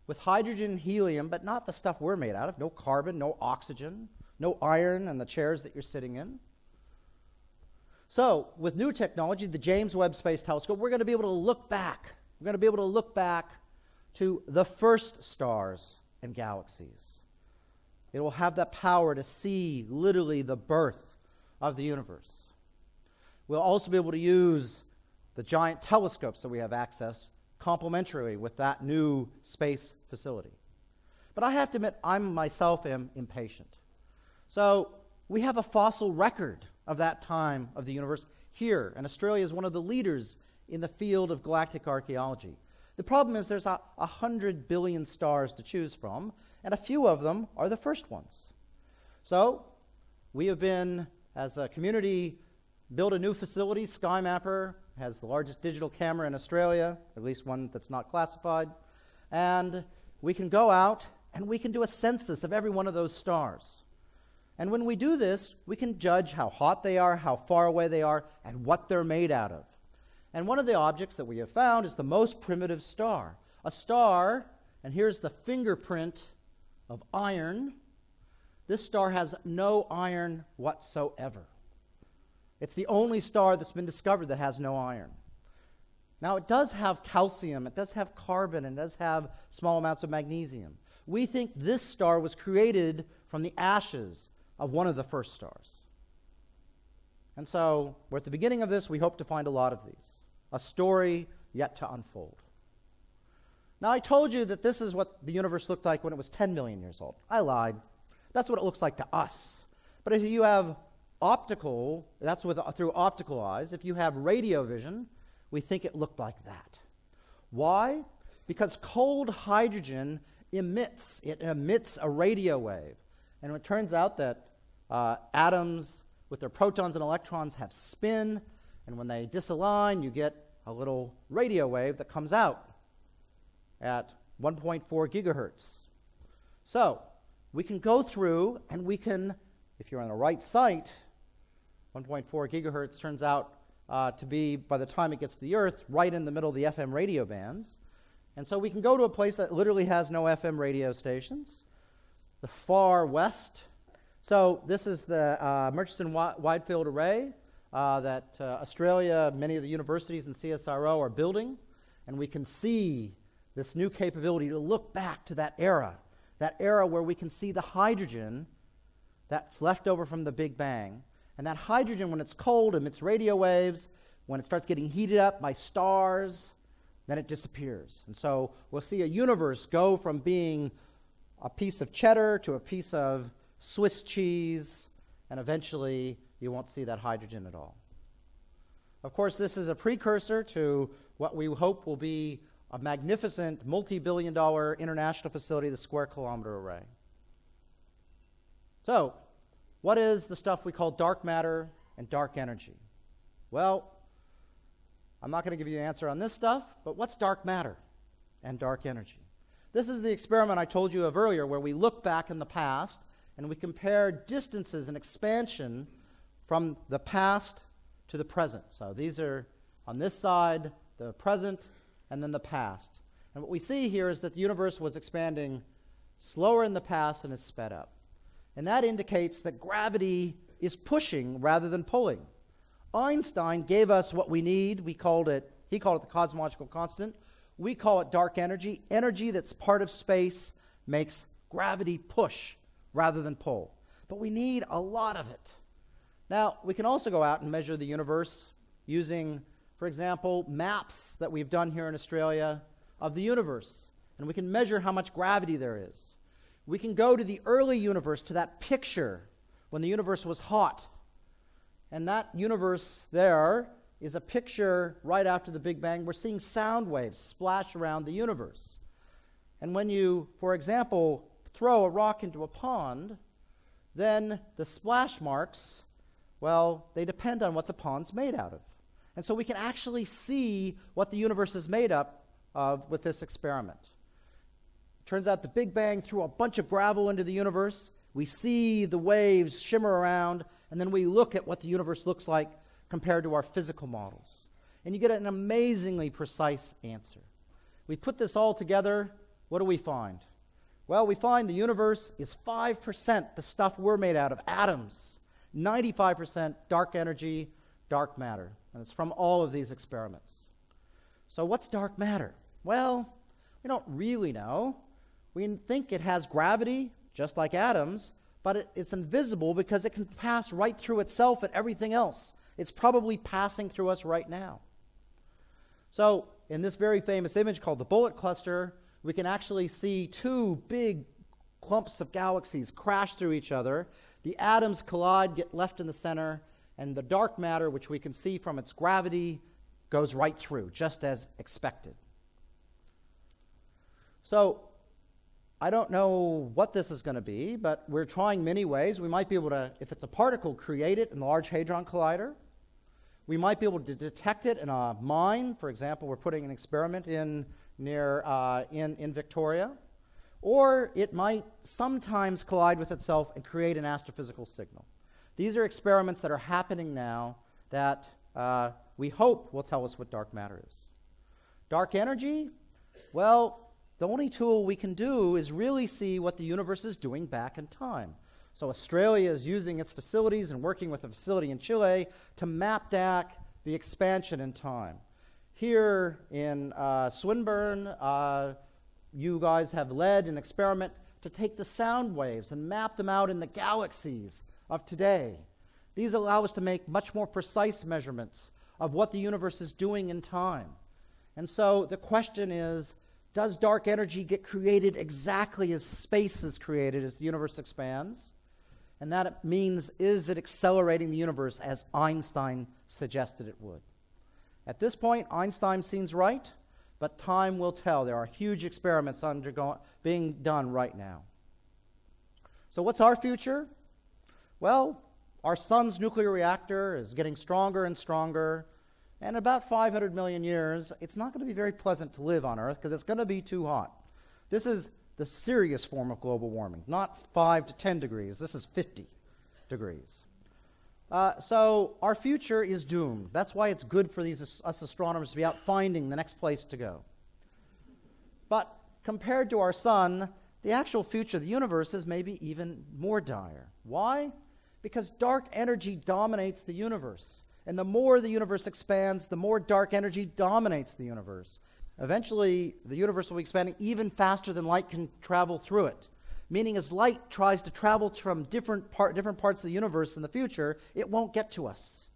with hydrogen and helium, but not the stuff we're made out of. No carbon, no oxygen, no iron in the chairs that you're sitting in. So with new technology, the James Webb Space Telescope, we're going to be able to look back. We're going to be able to look back to the first stars and galaxies. It will have that power to see literally the birth of the universe. We'll also be able to use the giant telescopes that we have access complementarily with that new space facility. But I have to admit, I myself am impatient. So we have a fossil record of that time of the universe here, and Australia is one of the leaders in the field of galactic archaeology. The problem is there's 100 billion stars to choose from, and a few of them are the first ones. So we have been, as a community, built a new facility. SkyMapper has the largest digital camera in Australia, at least one that's not classified. And we can go out and we can do a census of every one of those stars. And when we do this, we can judge how hot they are, how far away they are, and what they're made out of. And one of the objects that we have found is the most primitive star. A star, and here's the fingerprint of iron. This star has no iron whatsoever. It's the only star that's been discovered that has no iron. Now, it does have calcium, it does have carbon, and it does have small amounts of magnesium. We think this star was created from the ashes of one of the first stars. And so, we're at the beginning of this. We hope to find a lot of these. A story yet to unfold. Now, I told you that this is what the universe looked like when it was 10 million years old. I lied. That's what it looks like to us. But if you have optical, that's through optical eyes. If you have radio vision, we think it looked like that. Why? Because cold hydrogen emits a radio wave. And it turns out that atoms with their protons and electrons have spin, and when they disalign, you get a little radio wave that comes out at 1.4 gigahertz. So we can go through and we can, if you're on the right site, 1.4 gigahertz turns out to be, by the time it gets to the Earth, right in the middle of the FM radio bands. And so we can go to a place that literally has no FM radio stations, the far west. So this is the Murchison Wide Field Array that Australia, many of the universities and CSIRO are building. And we can see this new capability to look back to that era where we can see the hydrogen that's left over from the Big Bang. And that hydrogen, when it's cold, emits radio waves. When it starts getting heated up by stars, then it disappears. And so we'll see a universe go from being a piece of cheddar to a piece of Swiss cheese, and eventually you won't see that hydrogen at all. Of course, this is a precursor to what we hope will be a magnificent multi-billion-dollar international facility, the Square Kilometer Array. So, what is the stuff we call dark matter and dark energy? Well, I'm not going to give you an answer on this stuff, but what's dark matter and dark energy? This is the experiment I told you of earlier, where we look back in the past and we compare distances and expansion from the past to the present. So these are, on this side, the present, and then the past. And what we see here is that the universe was expanding slower in the past and is sped up. And that indicates that gravity is pushing rather than pulling. Einstein gave us what we need. He called it the cosmological constant. We call it dark energy. Energy that's part of space makes gravity push rather than pull. But we need a lot of it. Now, we can also go out and measure the universe using, for example, maps that we've done here in Australia of the universe. And we can measure how much gravity there is. We can go to the early universe, to that picture when the universe was hot. And that universe there is a picture right after the Big Bang. We're seeing sound waves splash around the universe. And when you, for example, throw a rock into a pond, then the splash marks, well, they depend on what the pond's made out of. And so we can actually see what the universe is made up of with this experiment. Turns out the Big Bang threw a bunch of gravel into the universe. We see the waves shimmer around, and then we look at what the universe looks like compared to our physical models. And you get an amazingly precise answer. We put this all together, what do we find? Well, we find the universe is 5% the stuff we're made out of, atoms, 95% dark energy, dark matter. And it's from all of these experiments. So what's dark matter? Well, we don't really know. We think it has gravity, just like atoms, but it's invisible because it can pass right through itself and everything else. It's probably passing through us right now. So in this very famous image called the bullet cluster, we can actually see two big clumps of galaxies crash through each other. The atoms collide, get left in the center, and the dark matter, which we can see from its gravity, goes right through, just as expected. So I don't know what this is going to be, but we're trying many ways. We might be able to, if it's a particle, create it in the Large Hadron Collider. We might be able to detect it in a mine. For example, we're putting an experiment in Victoria. Or it might sometimes collide with itself and create an astrophysical signal. These are experiments that are happening now that we hope will tell us what dark matter is. Dark energy? Well, the only tool we can do is really see what the universe is doing back in time. So Australia is using its facilities and working with a facility in Chile to map back the expansion in time. Here in Swinburne, you guys have led an experiment to take the sound waves and map them out in the galaxies of today. These allow us to make much more precise measurements of what the universe is doing in time. And so the question is, does dark energy get created exactly as space is created as the universe expands? And that means, is it accelerating the universe as Einstein suggested it would? At this point, Einstein seems right, but time will tell. There are huge experiments being done right now. So what's our future? Well, our sun's nuclear reactor is getting stronger and stronger, and in about 500 million years, it's not going to be very pleasant to live on Earth because it's going to be too hot. This is the serious form of global warming, not 5 to 10 degrees. This is 50 degrees. So our future is doomed. That's why it's good for us astronomers to be out finding the next place to go. But compared to our sun, the actual future of the universe is maybe even more dire. Why? Because dark energy dominates the universe. And the more the universe expands, the more dark energy dominates the universe. Eventually, the universe will be expanding even faster than light can travel through it. Meaning as light tries to travel from different parts of the universe in the future, it won't get to us.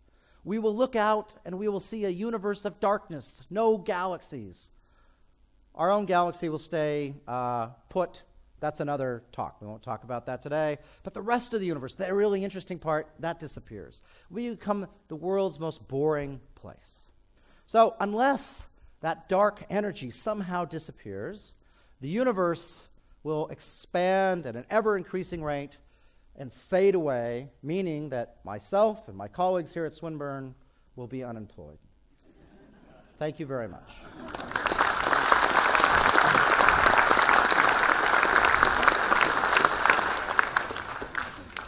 We will look out and we will see a universe of darkness, no galaxies. Our own galaxy will stay put. That's another talk. We won't talk about that today. But the rest of the universe, the really interesting part, that disappears. We become the world's most boring place. So unless that dark energy somehow disappears, the universe will expand at an ever-increasing rate and fade away, meaning that myself and my colleagues here at Swinburne will be unemployed. Thank you very much.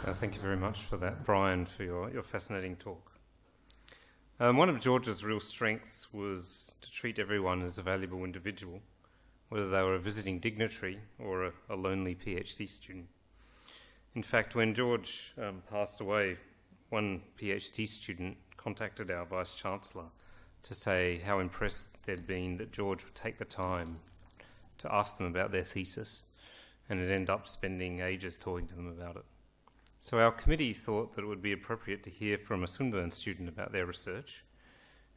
Thank you very much for that, Brian, for your fascinating talk. One of George's real strengths was to treat everyone as a valuable individual, whether they were a visiting dignitary or a lonely PhD student. In fact, when George passed away, one PhD student contacted our Vice-Chancellor to say how impressed they'd been that George would take the time to ask them about their thesis, and had ended up spending ages talking to them about it. So our committee thought that it would be appropriate to hear from a Swinburne student about their research,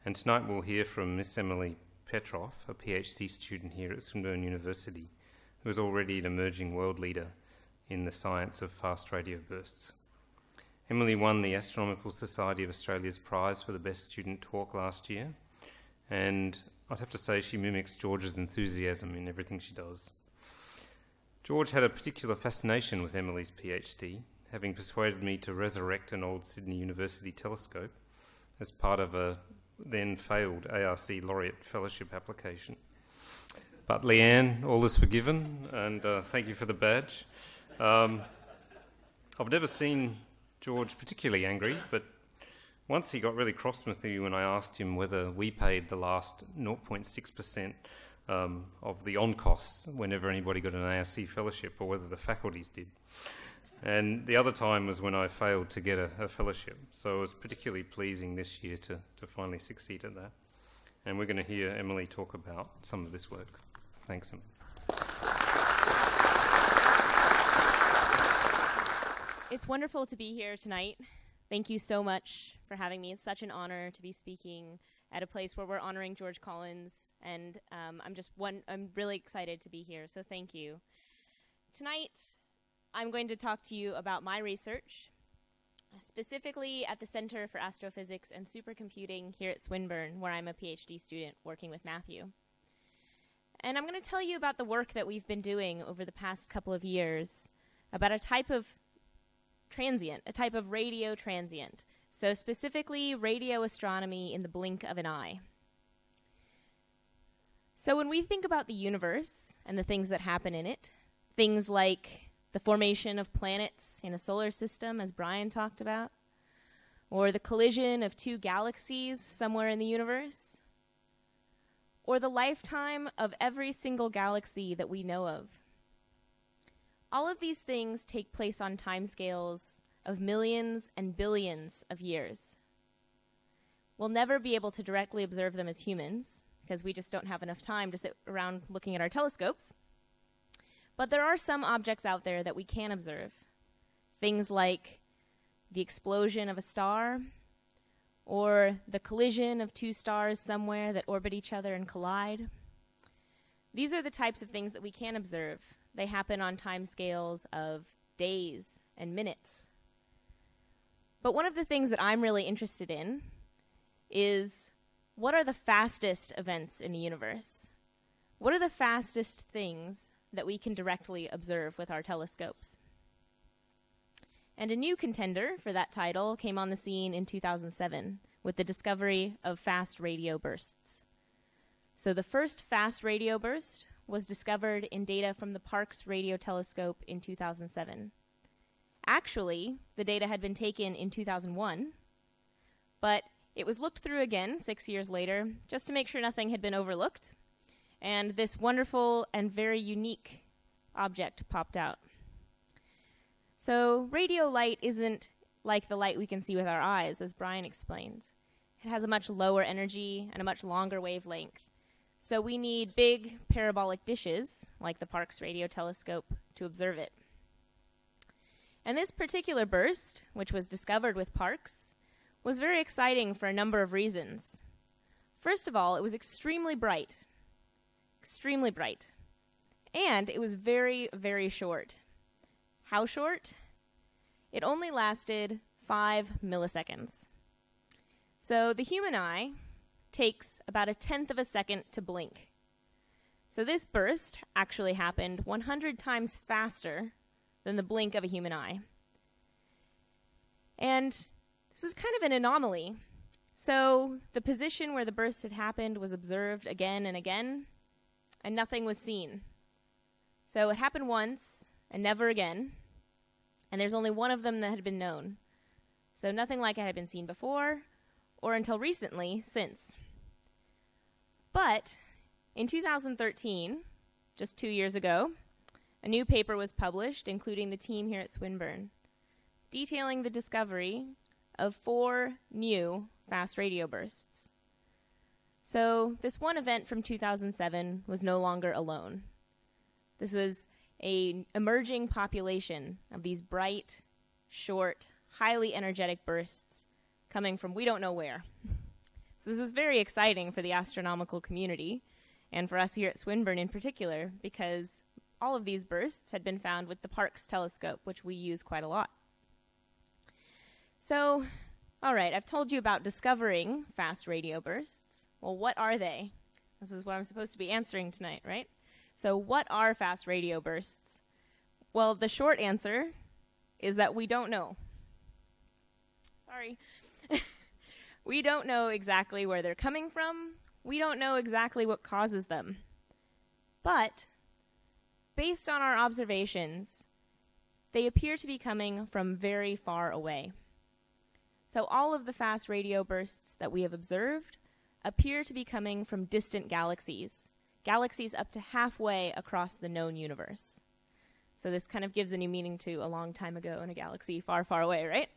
and tonight we'll hear from Miss Emily Petroff, a PhD student here at Swinburne University, who is already an emerging world leader in the science of fast radio bursts. Emily won the Astronomical Society of Australia's prize for the best student talk last year, and I'd have to say she mimics George's enthusiasm in everything she does. George had a particular fascination with Emily's PhD, having persuaded me to resurrect an old Sydney University telescope as part of a then failed ARC Laureate Fellowship application. But Leanne, all is forgiven, and thank you for the badge. I've never seen George particularly angry, but once he got really cross with me when I asked him whether we paid the last 0.6% of the on-costs whenever anybody got an ARC Fellowship, or whether the faculties did. And the other time was when I failed to get a fellowship. So it was particularly pleasing this year to finally succeed at that. And we're going to hear Emily talk about some of this work. Thanks, Emily. It's wonderful to be here tonight. Thank you so much for having me. It's such an honor to be speaking at a place where we're honoring George Collins. And I'm really excited to be here, so thank you. Tonight, I'm going to talk to you about my research, specifically at the Center for Astrophysics and Supercomputing here at Swinburne, where I'm a PhD student working with Matthew. And I'm going to tell you about the work that we've been doing over the past couple of years about a type of transient, a type of radio transient, so specifically radio astronomy in the blink of an eye. So when we think about the universe and the things that happen in it, things like the formation of planets in a solar system, as Brian talked about, or the collision of two galaxies somewhere in the universe, or the lifetime of every single galaxy that we know of. All of these things take place on timescales of millions and billions of years. We'll never be able to directly observe them as humans, because we just don't have enough time to sit around looking at our telescopes. But there are some objects out there that we can observe. Things like the explosion of a star, or the collision of two stars somewhere that orbit each other and collide. These are the types of things that we can observe. They happen on timescales of days and minutes. But one of the things that I'm really interested in is, what are the fastest events in the universe? What are the fastest things that we can directly observe with our telescopes? And a new contender for that title came on the scene in 2007 with the discovery of fast radio bursts. So the first fast radio burst was discovered in data from the Parkes radio telescope in 2007. Actually, the data had been taken in 2001, but it was looked through again 6 years later just to make sure nothing had been overlooked, and this wonderful and very unique object popped out. So radio light isn't like the light we can see with our eyes, as Brian explained. It has a much lower energy and a much longer wavelength. So we need big parabolic dishes, like the Parkes radio telescope, to observe it. And this particular burst, which was discovered with Parkes, was very exciting for a number of reasons. First of all, it was extremely bright. Extremely bright. And it was very, very short. How short? It only lasted 5 milliseconds. So the human eye takes about 1/10 of a second to blink. So this burst actually happened 100 times faster than the blink of a human eye. And this was kind of an anomaly. So the position where the burst had happened was observed again and again, and nothing was seen. So it happened once and never again, and there's only one of them that had been known. So nothing like it had been seen before, or until recently, since. But in 2013, just 2 years ago, a new paper was published, including the team here at Swinburne, detailing the discovery of 4 new fast radio bursts. So this one event from 2007 was no longer alone. This was an emerging population of these bright, short, highly energetic bursts coming from we don't know where. So this is very exciting for the astronomical community, and for us here at Swinburne in particular, because all of these bursts had been found with the Parkes telescope, which we use quite a lot. So, all right, I've told you about discovering fast radio bursts. Well, what are they? This is what I'm supposed to be answering tonight, right? So what are fast radio bursts? Well, the short answer is that we don't know. Sorry. We don't know exactly where they're coming from. We don't know exactly what causes them. But based on our observations, they appear to be coming from very far away. So all of the fast radio bursts that we have observed appear to be coming from distant galaxies, galaxies up to halfway across the known universe. So this kind of gives a new meaning to a long time ago in a galaxy far, far away, right?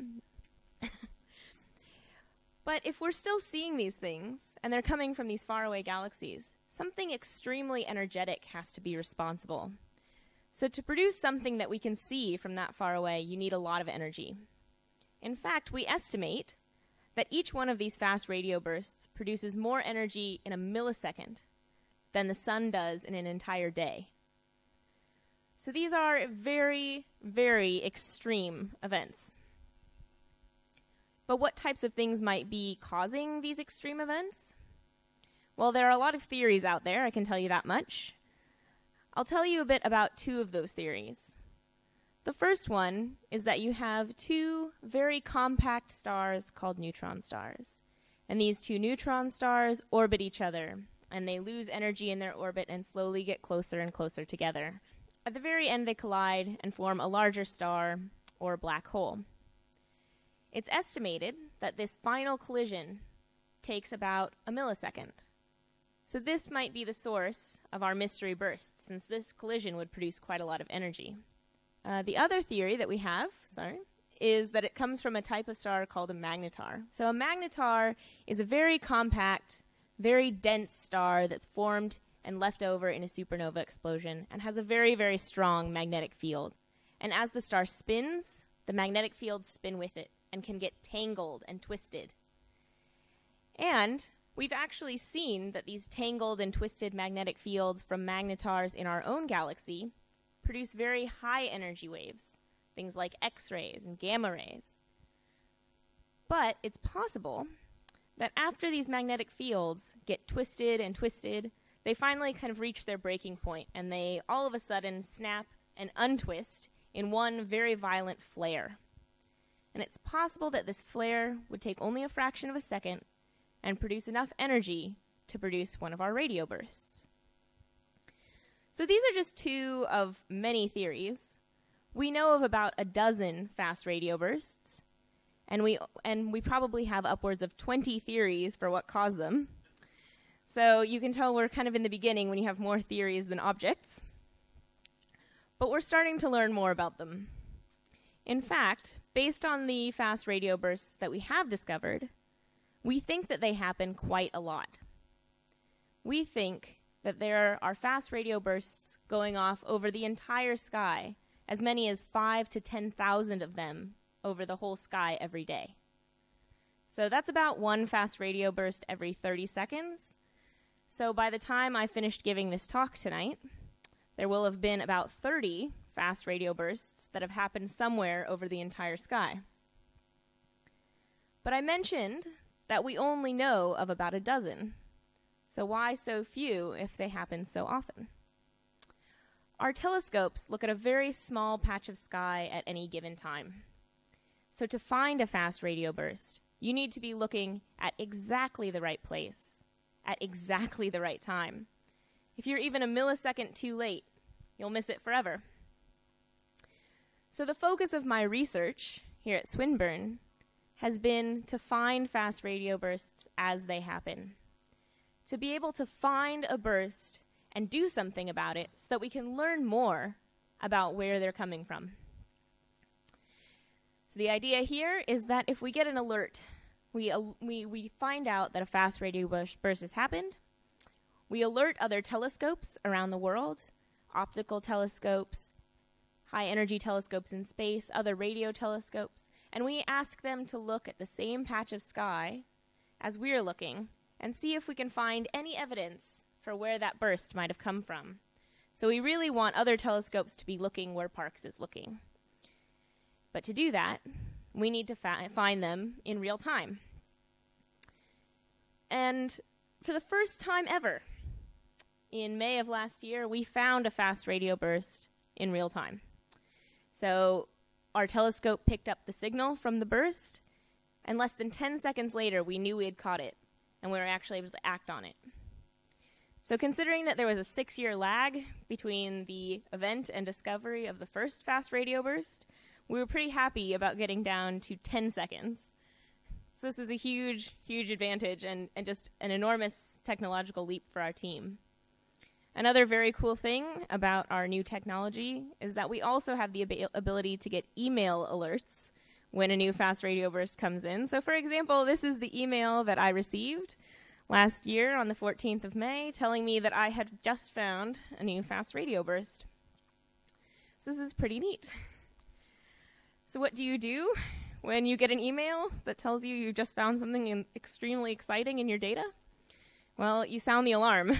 But if we're still seeing these things, and they're coming from these faraway galaxies, something extremely energetic has to be responsible. So to produce something that we can see from that far away, you need a lot of energy. In fact, we estimate that each one of these fast radio bursts produces more energy in a millisecond than the sun does in an entire day. So these are very, very extreme events. But what types of things might be causing these extreme events? Well, there are a lot of theories out there, I can tell you that much. I'll tell you a bit about 2 of those theories. The first one is that you have 2 very compact stars called neutron stars. And these 2 neutron stars orbit each other, and they lose energy in their orbit and slowly get closer and closer together. At the very end, they collide and form a larger star or black hole. It's estimated that this final collision takes about a millisecond. So this might be the source of our mystery bursts, since this collision would produce quite a lot of energy. The other theory that we have, is that it comes from a type of star called a magnetar. So a magnetar is a very compact, very dense star that's formed and left over in a supernova explosion and has a very, very strong magnetic field. And as the star spins, the magnetic fields spin with it and can get tangled and twisted. And we've actually seen that these tangled and twisted magnetic fields from magnetars in our own galaxy produce very high energy waves, things like X-rays and gamma rays. But it's possible that after these magnetic fields get twisted and twisted, they finally kind of reach their breaking point, and they all of a sudden snap and untwist in one very violent flare. and it's possible that this flare would take only a fraction of a second and produce enough energy to produce one of our radio bursts. So these are just two of many theories. We know of about a dozen fast radio bursts, and we probably have upwards of 20 theories for what caused them. So you can tell we're kind of in the beginning when you have more theories than objects. But we're starting to learn more about them. In fact, based on the fast radio bursts that we have discovered, we think that they happen quite a lot. We think that there are fast radio bursts going off over the entire sky, as many as 5,000 to 10,000 of them over the whole sky every day. So that's about one fast radio burst every 30 seconds. So by the time I finished giving this talk tonight, there will have been about 30 fast radio bursts that have happened somewhere over the entire sky. But I mentioned that we only know of about a dozen. So why so few if they happen so often? Our telescopes look at a very small patch of sky at any given time. So to find a fast radio burst, you need to be looking at exactly the right place, at exactly the right time. If you're even a millisecond too late, you'll miss it forever. So the focus of my research here at Swinburne has been to find fast radio bursts as they happen. To be able to find a burst and do something about it so that we can learn more about where they're coming from. So the idea here is that if we get an alert, we find out that a fast radio burst has happened, we alert other telescopes around the world, optical telescopes, high-energy telescopes in space, other radio telescopes, and we ask them to look at the same patch of sky as we're looking and see if we can find any evidence for where that burst might have come from. So we really want other telescopes to be looking where Parkes is looking. But to do that, we need to find them in real time. And for the first time ever, in May of last year, we found a fast radio burst in real time. So our telescope picked up the signal from the burst, and less than 10 seconds later, we knew we had caught it, and we were actually able to act on it. So considering that there was a 6-year lag between the event and discovery of the first fast radio burst, we were pretty happy about getting down to 10 seconds. So this is a huge, huge advantage and just an enormous technological leap for our team. Another very cool thing about our new technology is that we also have the ability to get email alerts when a new fast radio burst comes in. So for example, this is the email that I received last year on the 14th of May telling me that I had just found a new fast radio burst. So this is pretty neat. So what do you do when you get an email that tells you just found something extremely exciting in your data? Well, you sound the alarm.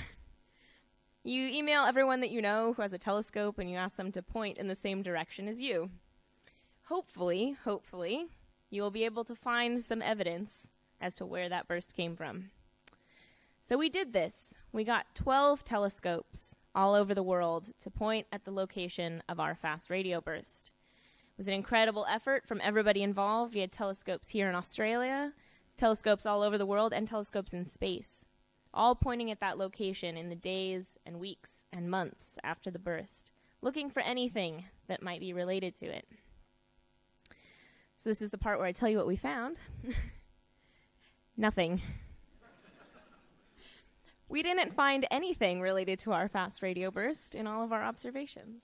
You email everyone that you know who has a telescope and you ask them to point in the same direction as you. Hopefully, you will be able to find some evidence as to where that burst came from. So we did this. We got 12 telescopes all over the world to point at the location of our fast radio burst. It was an incredible effort from everybody involved. We had telescopes here in Australia, telescopes all over the world, and telescopes in space, all pointing at that location in the days and weeks and months after the burst, looking for anything that might be related to it. So this is the part where I tell you what we found. Nothing. We didn't find anything related to our fast radio burst in all of our observations.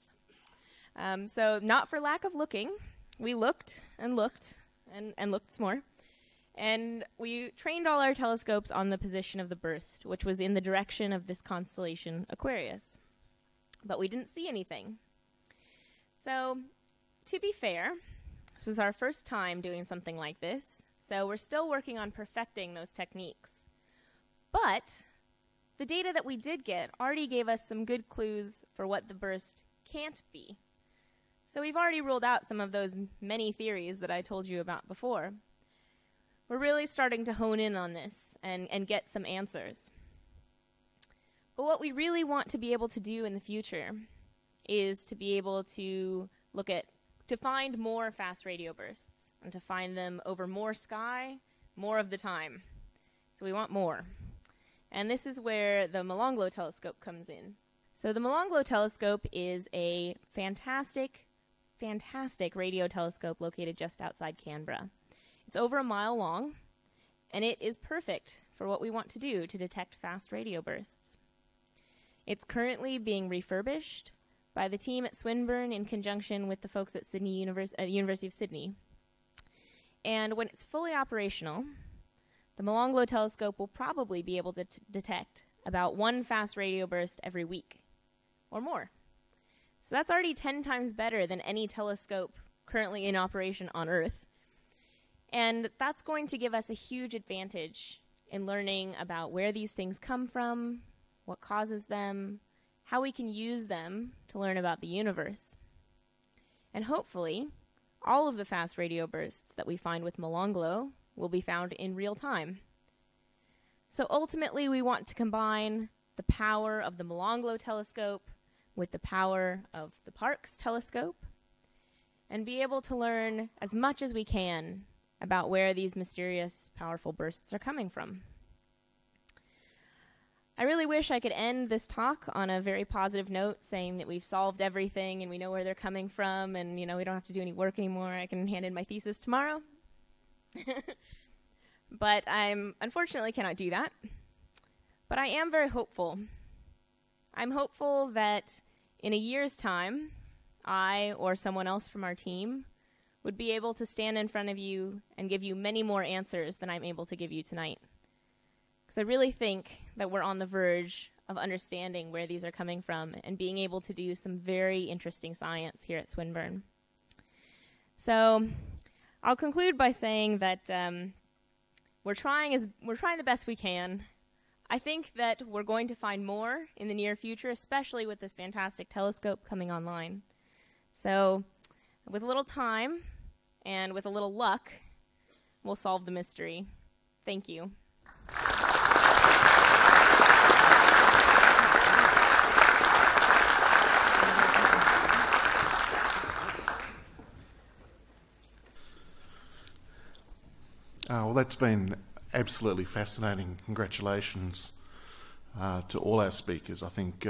So not for lack of looking. We looked and looked and looked some more. And we trained all our telescopes on the position of the burst, which was in the direction of this constellation Aquarius. But we didn't see anything. So, to be fair, this was our first time doing something like this, so we're still working on perfecting those techniques. But the data that we did get already gave us some good clues for what the burst can't be. So we've already ruled out some of those many theories that I told you about before. We're really starting to hone in on this and get some answers. But what we really want to be able to do in the future is to be able to look at to find more fast radio bursts and to find them over more sky, more of the time. So we want more. And this is where the Molonglo telescope comes in. So the Molonglo telescope is a fantastic radio telescope located just outside Canberra. It's over a mile long, and it is perfect for what we want to do to detect fast radio bursts. It's currently being refurbished by the team at Swinburne in conjunction with the folks at University of Sydney. And when it's fully operational, the Molonglo telescope will probably be able to detect about one fast radio burst every week or more. So that's already 10 times better than any telescope currently in operation on Earth. And that's going to give us a huge advantage in learning about where these things come from, what causes them, how we can use them to learn about the universe. And hopefully, all of the fast radio bursts that we find with Molonglo will be found in real time. So ultimately, we want to combine the power of the Molonglo telescope with the power of the Parkes telescope and be able to learn as much as we can about where these mysterious, powerful bursts are coming from. I really wish I could end this talk on a very positive note, saying that we've solved everything and we know where they're coming from and, we don't have to do any work anymore. I can hand in my thesis tomorrow. But I unfortunately cannot do that. But I am very hopeful. I'm hopeful that in a year's time, I or someone else from our team would be able to stand in front of you and give you many more answers than I'm able to give you tonight. Because I really think that we're on the verge of understanding where these are coming from and being able to do some very interesting science here at Swinburne. So I'll conclude by saying that we're trying the best we can. I think that we're going to find more in the near future, especially with this fantastic telescope coming online. So with a little time and with a little luck, we'll solve the mystery. Thank you. Well, that's been absolutely fascinating. Congratulations to all our speakers. I think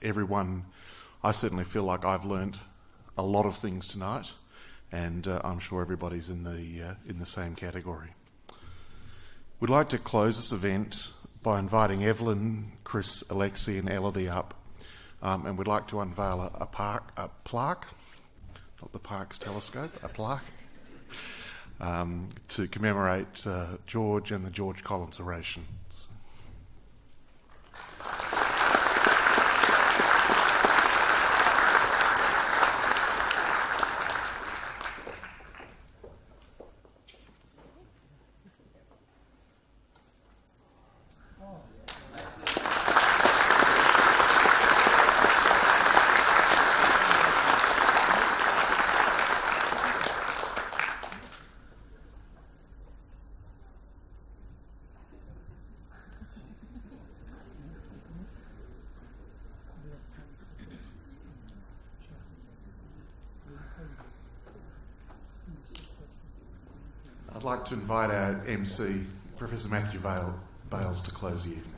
everyone, I certainly feel like I've learnt a lot of things tonight, and I'm sure everybody's in the same category. We'd like to close this event by inviting Evelyn, Chris, Alexi and Elodie up, and we'd like to unveil a plaque, not the Parkes telescope, a plaque, to commemorate George and the George Collins Oration. I'd like to invite our MC, Professor Matthew Bales, to close the evening.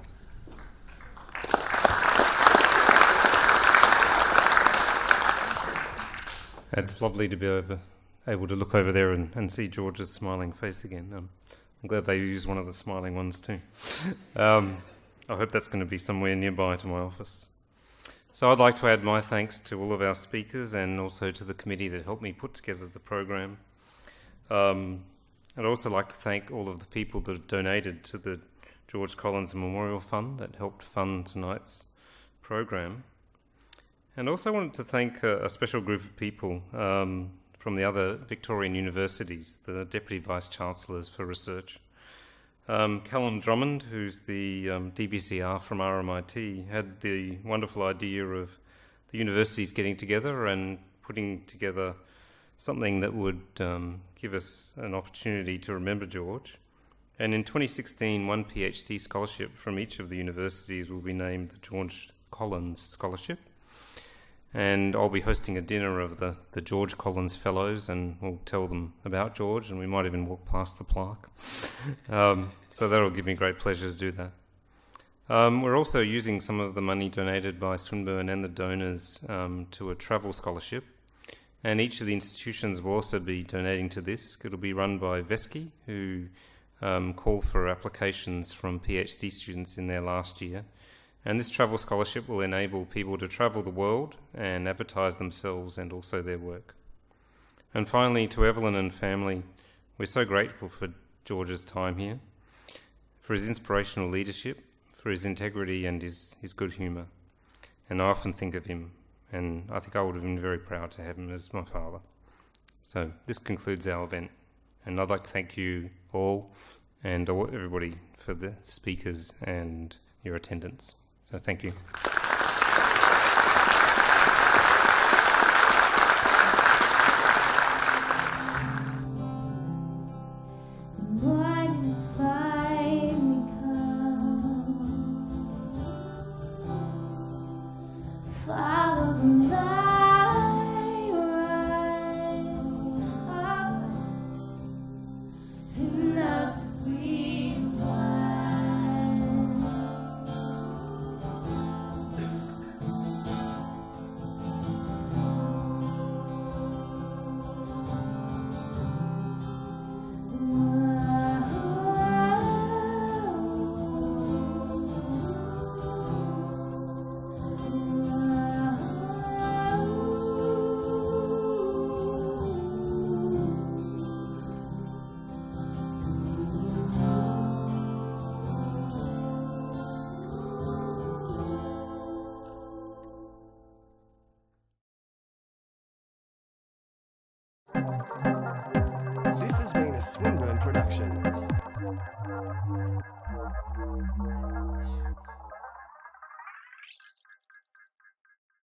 It's lovely to be able to look over there and see George's smiling face again. I'm glad they used one of the smiling ones too. I hope that's going to be somewhere nearby to my office. So I'd like to add my thanks to all of our speakers and also to the committee that helped me put together the program. I'd also like to thank all of the people that have donated to the George Collins Memorial Fund that helped fund tonight's program. And also wanted to thank a special group of people from the other Victorian universities, the Deputy Vice-Chancellors for Research. Callum Drummond, who's the DVCR from RMIT, had the wonderful idea of the universities getting together and putting together something that would give us an opportunity to remember George. And in 2016, one PhD scholarship from each of the universities will be named the George Collins Scholarship. And I'll be hosting a dinner of the George Collins Fellows, and we'll tell them about George, and we might even walk past the plaque. So that'll give me great pleasure to do that. We're also using some of the money donated by Swinburne and the donors to a travel scholarship, and each of the institutions will also be donating to this. It'll be run by Vesky, who call for applications from PhD students in their last year. And this travel scholarship will enable people to travel the world and advertise themselves and also their work. And finally, to Evelyn and family, we're so grateful for George's time here, for his inspirational leadership, for his integrity and his good humour. And I often think of him, and I think I would have been very proud to have him as my father. So this concludes our event, and I'd like to thank you all and everybody for the speakers and your attendance. So thank you. This has been a Swinburne production.